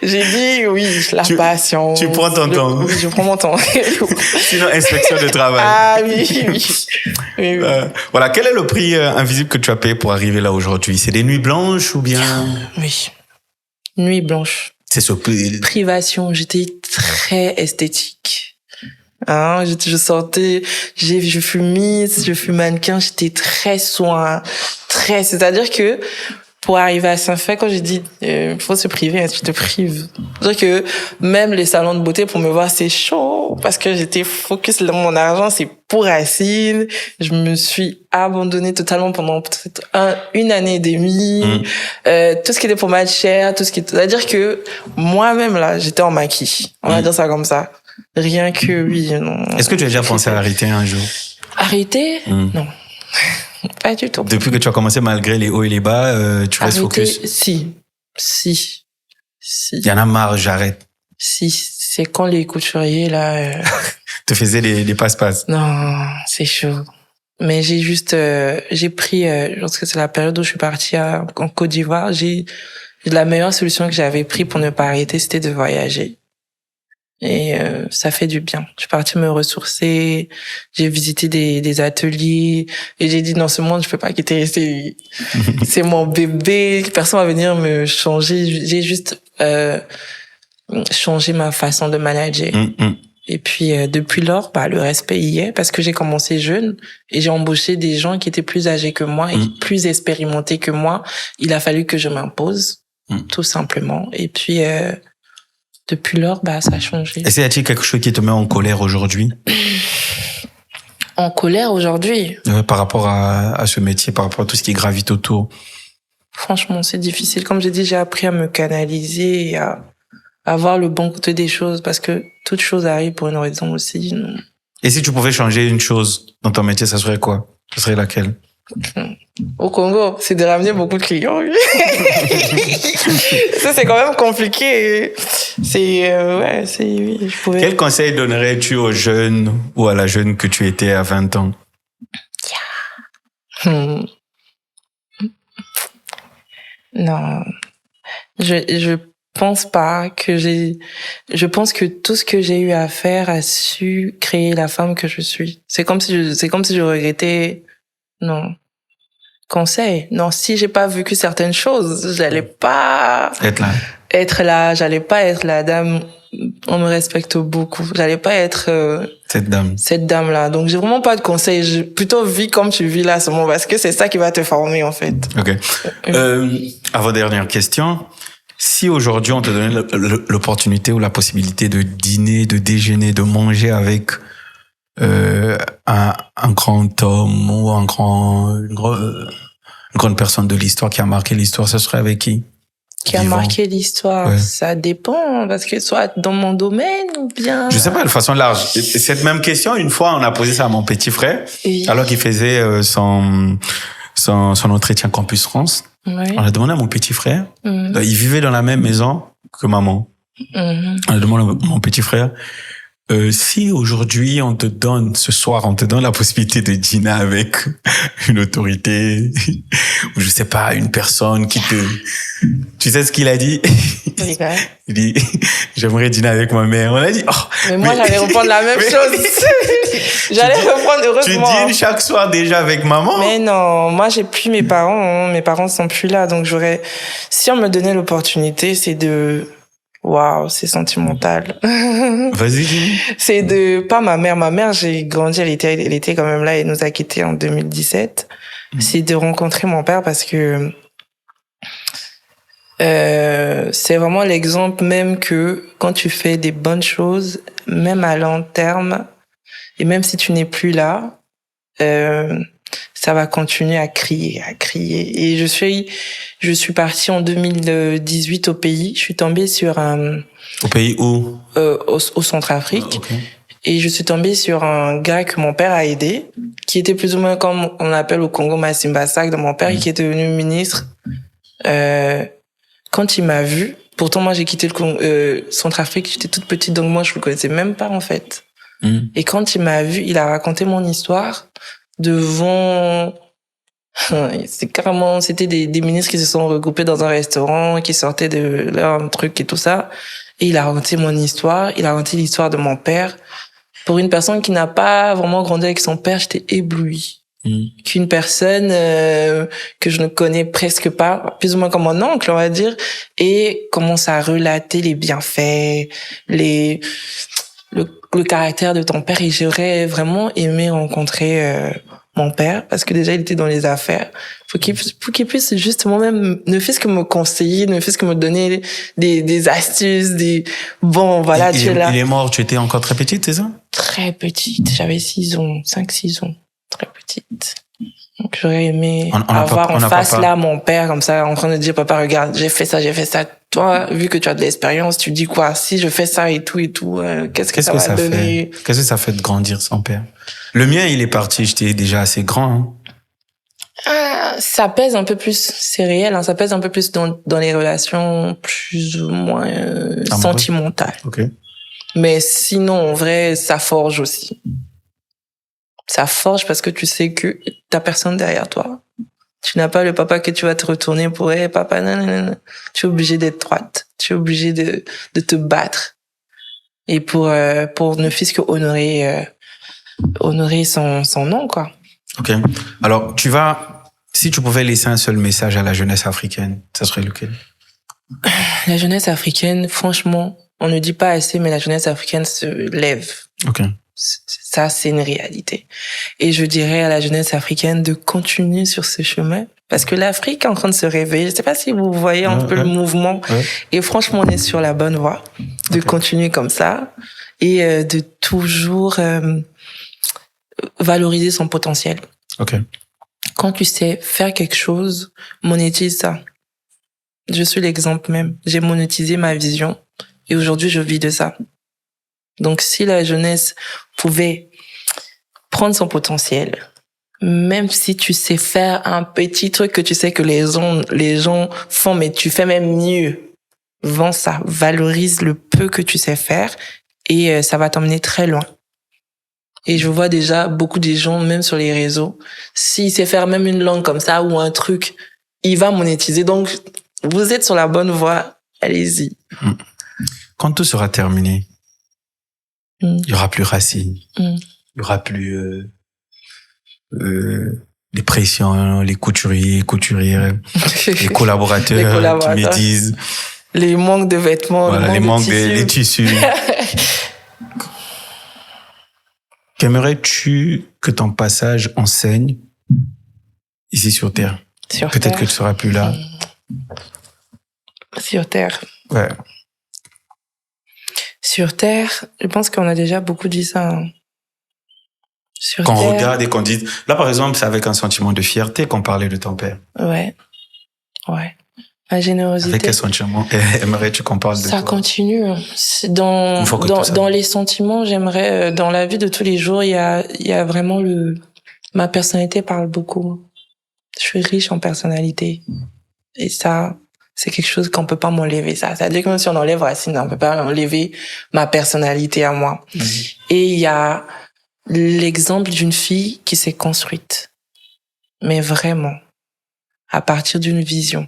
j'ai dit oui, la patience. Tu prends ton temps. Oui, je prends mon temps. Sinon, inspection de travail. Ah oui. Voilà, quel est le prix invisible que tu as payé pour arriver là aujourd'hui? C'est des nuits blanches ou bien? Oui. Nuit blanche. C'est ce prix. Privation, j'étais très esthétique. Hein, je sortais, je fus Miss, je fus mannequin, j'étais très c'est-à-dire que pour arriver à Saint-Fait, quand j'ai dit faut se priver, hein, tu te prives. C'est-à-dire que même les salons de beauté pour me voir, c'est chaud parce que j'étais focus sur mon argent, c'est pour Racine. Je me suis abandonnée totalement pendant peut-être 1 année et demie. Tout ce qui était pour ma chair, c'est-à-dire que moi-même là, j'étais en maquis. On va dire ça comme ça. Rien que oui, non. Est-ce que tu as déjà pensé à arrêter un jour? Arrêter? Non. Pas du tout. Depuis que tu as commencé, malgré les hauts et les bas, tu restes focus? Si. Il y en a marre, j'arrête. Si, c'est quand les couturiers, là... te faisaient des passe-passe? Non, c'est chaud. Mais j'ai pris, je pense que c'est la période où je suis partie en Côte d'Ivoire, la meilleure solution que j'avais prise pour ne pas arrêter, c'était de voyager. Et ça fait du bien. Je suis partie me ressourcer, j'ai visité des ateliers et j'ai dit dans ce monde je peux pas quitter, c'est mon bébé, personne va venir me changer. J'ai juste changé ma façon de manager. Et puis depuis lors, le respect y est parce que j'ai commencé jeune et j'ai embauché des gens qui étaient plus âgés que moi et plus expérimentés que moi. Il a fallu que je m'impose, tout simplement. Et puis depuis lors, ça a changé. Est-ce qu'il y a-t-il quelque chose qui te met en colère aujourd'hui? En colère aujourd'hui? Par rapport à ce métier, par rapport à tout ce qui gravite autour? Franchement, c'est difficile. Comme j'ai dit, j'ai appris à me canaliser et à voir le bon côté des choses parce que toute chose arrive pour une raison aussi. Non. Et si tu pouvais changer une chose dans ton métier, ça serait quoi? Ce serait laquelle? Au Congo, c'est de ramener beaucoup de clients. Ça, c'est quand même compliqué. Quel conseil donnerais-tu aux jeunes ou à la jeune que tu étais à 20 ans? Non. Je pense pas que je pense que tout ce que j'ai eu à faire a su créer la femme que je suis. C'est comme si je regrettais. Non. Conseil. Non, si j'ai pas vécu certaines choses, j'allais pas être là, j'allais pas être la dame. On me respecte beaucoup. J'allais pas être cette dame-là. Donc j'ai vraiment pas de conseil. J'ai plutôt vis comme tu vis là, seulement parce que c'est ça qui va te former en fait. Ok. Avant-dernière question. Si aujourd'hui on te donnait l'opportunité ou la possibilité de dîner, de déjeuner, de manger avec un grand homme ou une grande personne de l'histoire qui a marqué l'histoire, ce serait avec qui? Qui a marqué l'histoire? Ouais. Ça dépend, parce que soit dans mon domaine ou bien... Je sais pas, de façon large. Cette même question, une fois, on a posé ça à mon petit frère, alors qu'il faisait son entretien Campus France. On a demandé à mon petit frère, il vivait dans la même maison que maman. On a demandé à mon petit frère, si aujourd'hui ce soir on te donne la possibilité de dîner avec une autorité ou je sais pas, une personne tu sais ce qu'il a dit? Il dit j'aimerais dîner avec ma mère. On a dit mais moi j'allais reprendre la même chose. J'allais reprendre heureusement. Tu dînes chaque soir déjà avec maman? Mais non, moi j'ai plus mes parents, mes parents sont plus là, donc si on me donnait l'opportunité, c'est de... Waouh, c'est sentimental. Vas-y, dis. C'est pas ma mère. Ma mère, j'ai grandi, elle était quand même là, elle nous a quittés en 2017. C'est de rencontrer mon père parce que c'est vraiment l'exemple même que quand tu fais des bonnes choses, même à long terme, et même si tu n'es plus là, ça va continuer à crier. Et je suis partie en 2018 au pays. Je suis tombée sur Au pays où? Au Centrafrique. Okay. Et je suis tombée sur un gars que mon père a aidé, qui était plus ou moins comme on appelle au Congo Massimba Sak de mon père, qui est devenu ministre. Quand il m'a vue, pourtant moi j'ai quitté le Centrafrique, j'étais toute petite, donc moi je le connaissais même pas en fait. Et quand il m'a vu, il a raconté mon histoire devant... C'était des ministres qui se sont regroupés dans un restaurant, qui sortaient de leur truc et tout ça. Et il a raconté mon histoire, il a raconté l'histoire de mon père. Pour une personne qui n'a pas vraiment grandi avec son père, j'étais éblouie. Qu'une personne que je ne connais presque pas, plus ou moins comme mon oncle, on va dire, et commence à relater les bienfaits, le caractère de ton père. Et j'aurais vraiment aimé rencontrer mon père, parce que déjà il était dans les affaires, pour qu'il puisse justement même ne fût-ce que me conseiller, ne fût-ce que me donner des astuces, voilà, tu es là. Il est mort, tu étais encore très petite, c'est ça? Très petite, j'avais 6 ans, 5-6 ans, très petite. Donc j'aurais aimé avoir en face là mon père comme ça, en train de dire papa regarde, j'ai fait ça. Toi, vu que tu as de l'expérience, tu dis quoi? Si je fais ça et tout, qu'est-ce que ça va donner? Qu'est-ce que ça fait de grandir son père? Le mien, il est parti, j'étais déjà assez grand. Ça pèse un peu plus, c'est réel, ça pèse un peu plus dans les relations plus ou moins sentimentales. Okay. Mais sinon, en vrai, ça forge aussi. Ça forge parce que tu sais que t'as personne derrière toi. Tu n'as pas le papa que tu vas te retourner pour « papa, non. » Tu es obligé d'être droite. Tu es obligé de te battre. Et pour ne fût-ce que honorer son nom, quoi. Ok. Alors, si tu pouvais laisser un seul message à la jeunesse africaine, ça serait lequel? La jeunesse africaine, franchement, on ne dit pas assez, mais la jeunesse africaine se lève. Ok. Ça, c'est une réalité. Et je dirais à la jeunesse africaine de continuer sur ce chemin. Parce que l'Afrique est en train de se réveiller. Je sais pas si vous voyez un peu le mouvement. Ouais. Et franchement, on est sur la bonne voie de continuer comme ça et de toujours valoriser son potentiel. Ok. Quand tu sais faire quelque chose, monétise ça. Je suis l'exemple même. J'ai monétisé ma vision et aujourd'hui, je vis de ça. Donc, si la jeunesse pouvait prendre son potentiel, même si tu sais faire un petit truc que tu sais que les gens font, mais tu fais même mieux, vends ça, valorise le peu que tu sais faire et ça va t'emmener très loin. Et je vois déjà beaucoup de gens, même sur les réseaux, s'il sait faire même une langue comme ça ou un truc, il va monétiser. Donc, vous êtes sur la bonne voie, allez-y. Quand tout sera terminé, il y aura plus Racine, il y aura plus les pressions, les couturiers, couturières, les collaborateurs qui médisent, les manques de vêtements, voilà, les manques des tissus. Qu'aimerais-tu que ton passage enseigne ici sur Terre? Peut-être que tu seras plus là. Sur Terre. Ouais. Sur Terre, je pense qu'on a déjà beaucoup dit ça. Hein. Qu'on regarde et qu'on dit... Là, par exemple, c'est avec un sentiment de fierté qu'on parlait de ton père. Ouais. La générosité. Avec quel sentiment aimerais-tu qu'on parle de ça toi? Continue. Dans les sentiments, j'aimerais... Dans la vie de tous les jours, il y a vraiment ma personnalité parle beaucoup. Je suis riche en personnalité. Et ça... c'est quelque chose qu'on peut pas m'enlever, ça. C'est-à-dire que même si on enlève Racine, on peut pas enlever ma personnalité à moi. Et il y a l'exemple d'une fille qui s'est construite. Mais vraiment. À partir d'une vision.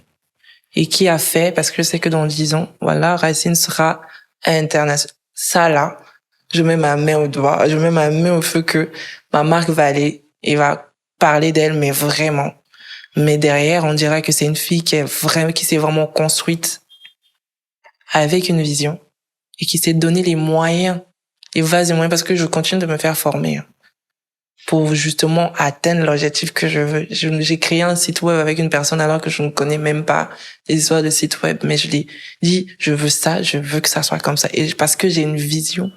Et qui a fait, parce que je sais que dans 10 ans, voilà, Racine sera internationale. Ça, là, je mets ma main au doigt, je mets ma main au feu que ma marque va aller et va parler d'elle, mais vraiment. Mais derrière, on dirait que c'est une fille qui s'est vraiment construite avec une vision et qui s'est donné les moyens, les vases et moyens, parce que je continue de me faire former pour justement atteindre l'objectif que je veux. J'ai créé un site web avec une personne alors que je ne connais même pas les histoires de site web, mais je lui ai dit, je veux ça, je veux que ça soit comme ça. Et parce que j'ai une vision.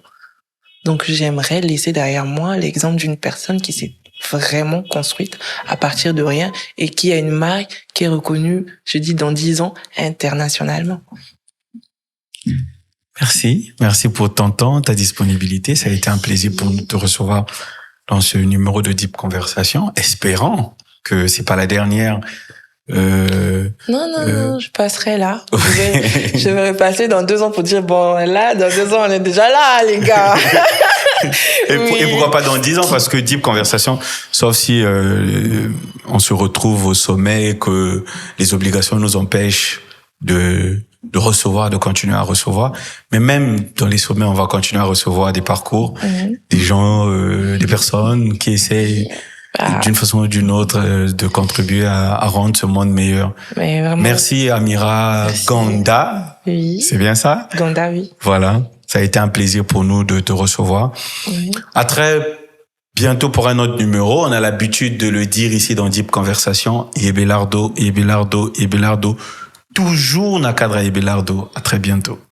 Donc, j'aimerais laisser derrière moi l'exemple d'une personne qui s'est vraiment construite à partir de rien et qui a une marque qui est reconnue, je dis dans 10 ans, internationalement. Merci pour ton temps, ta disponibilité. Ça a été un plaisir pour nous de te recevoir dans ce numéro de Deep Conversation, espérant que c'est pas la dernière. Non, je passerai là. Je vais repasser dans 2 ans pour dire, bon, là, dans 2 ans, on est déjà là, les gars. Et pourquoi pas dans 10 ans? Parce que Deep Conversation, sauf si on se retrouve au sommet et que les obligations nous empêchent de recevoir, de continuer à recevoir. Mais même dans les sommets, on va continuer à recevoir des parcours, des gens, des personnes qui essayent d'une façon ou d'une autre de contribuer à rendre ce monde meilleur. Merci Amira Ganda. Oui. C'est bien ça? Ganda, oui. Voilà. Ça a été un plaisir pour nous de te recevoir. Oui. À très bientôt pour un autre numéro. On a l'habitude de le dire ici dans Deep Conversation. Yebelardo. Toujours Nakadra Yebelardo. À très bientôt.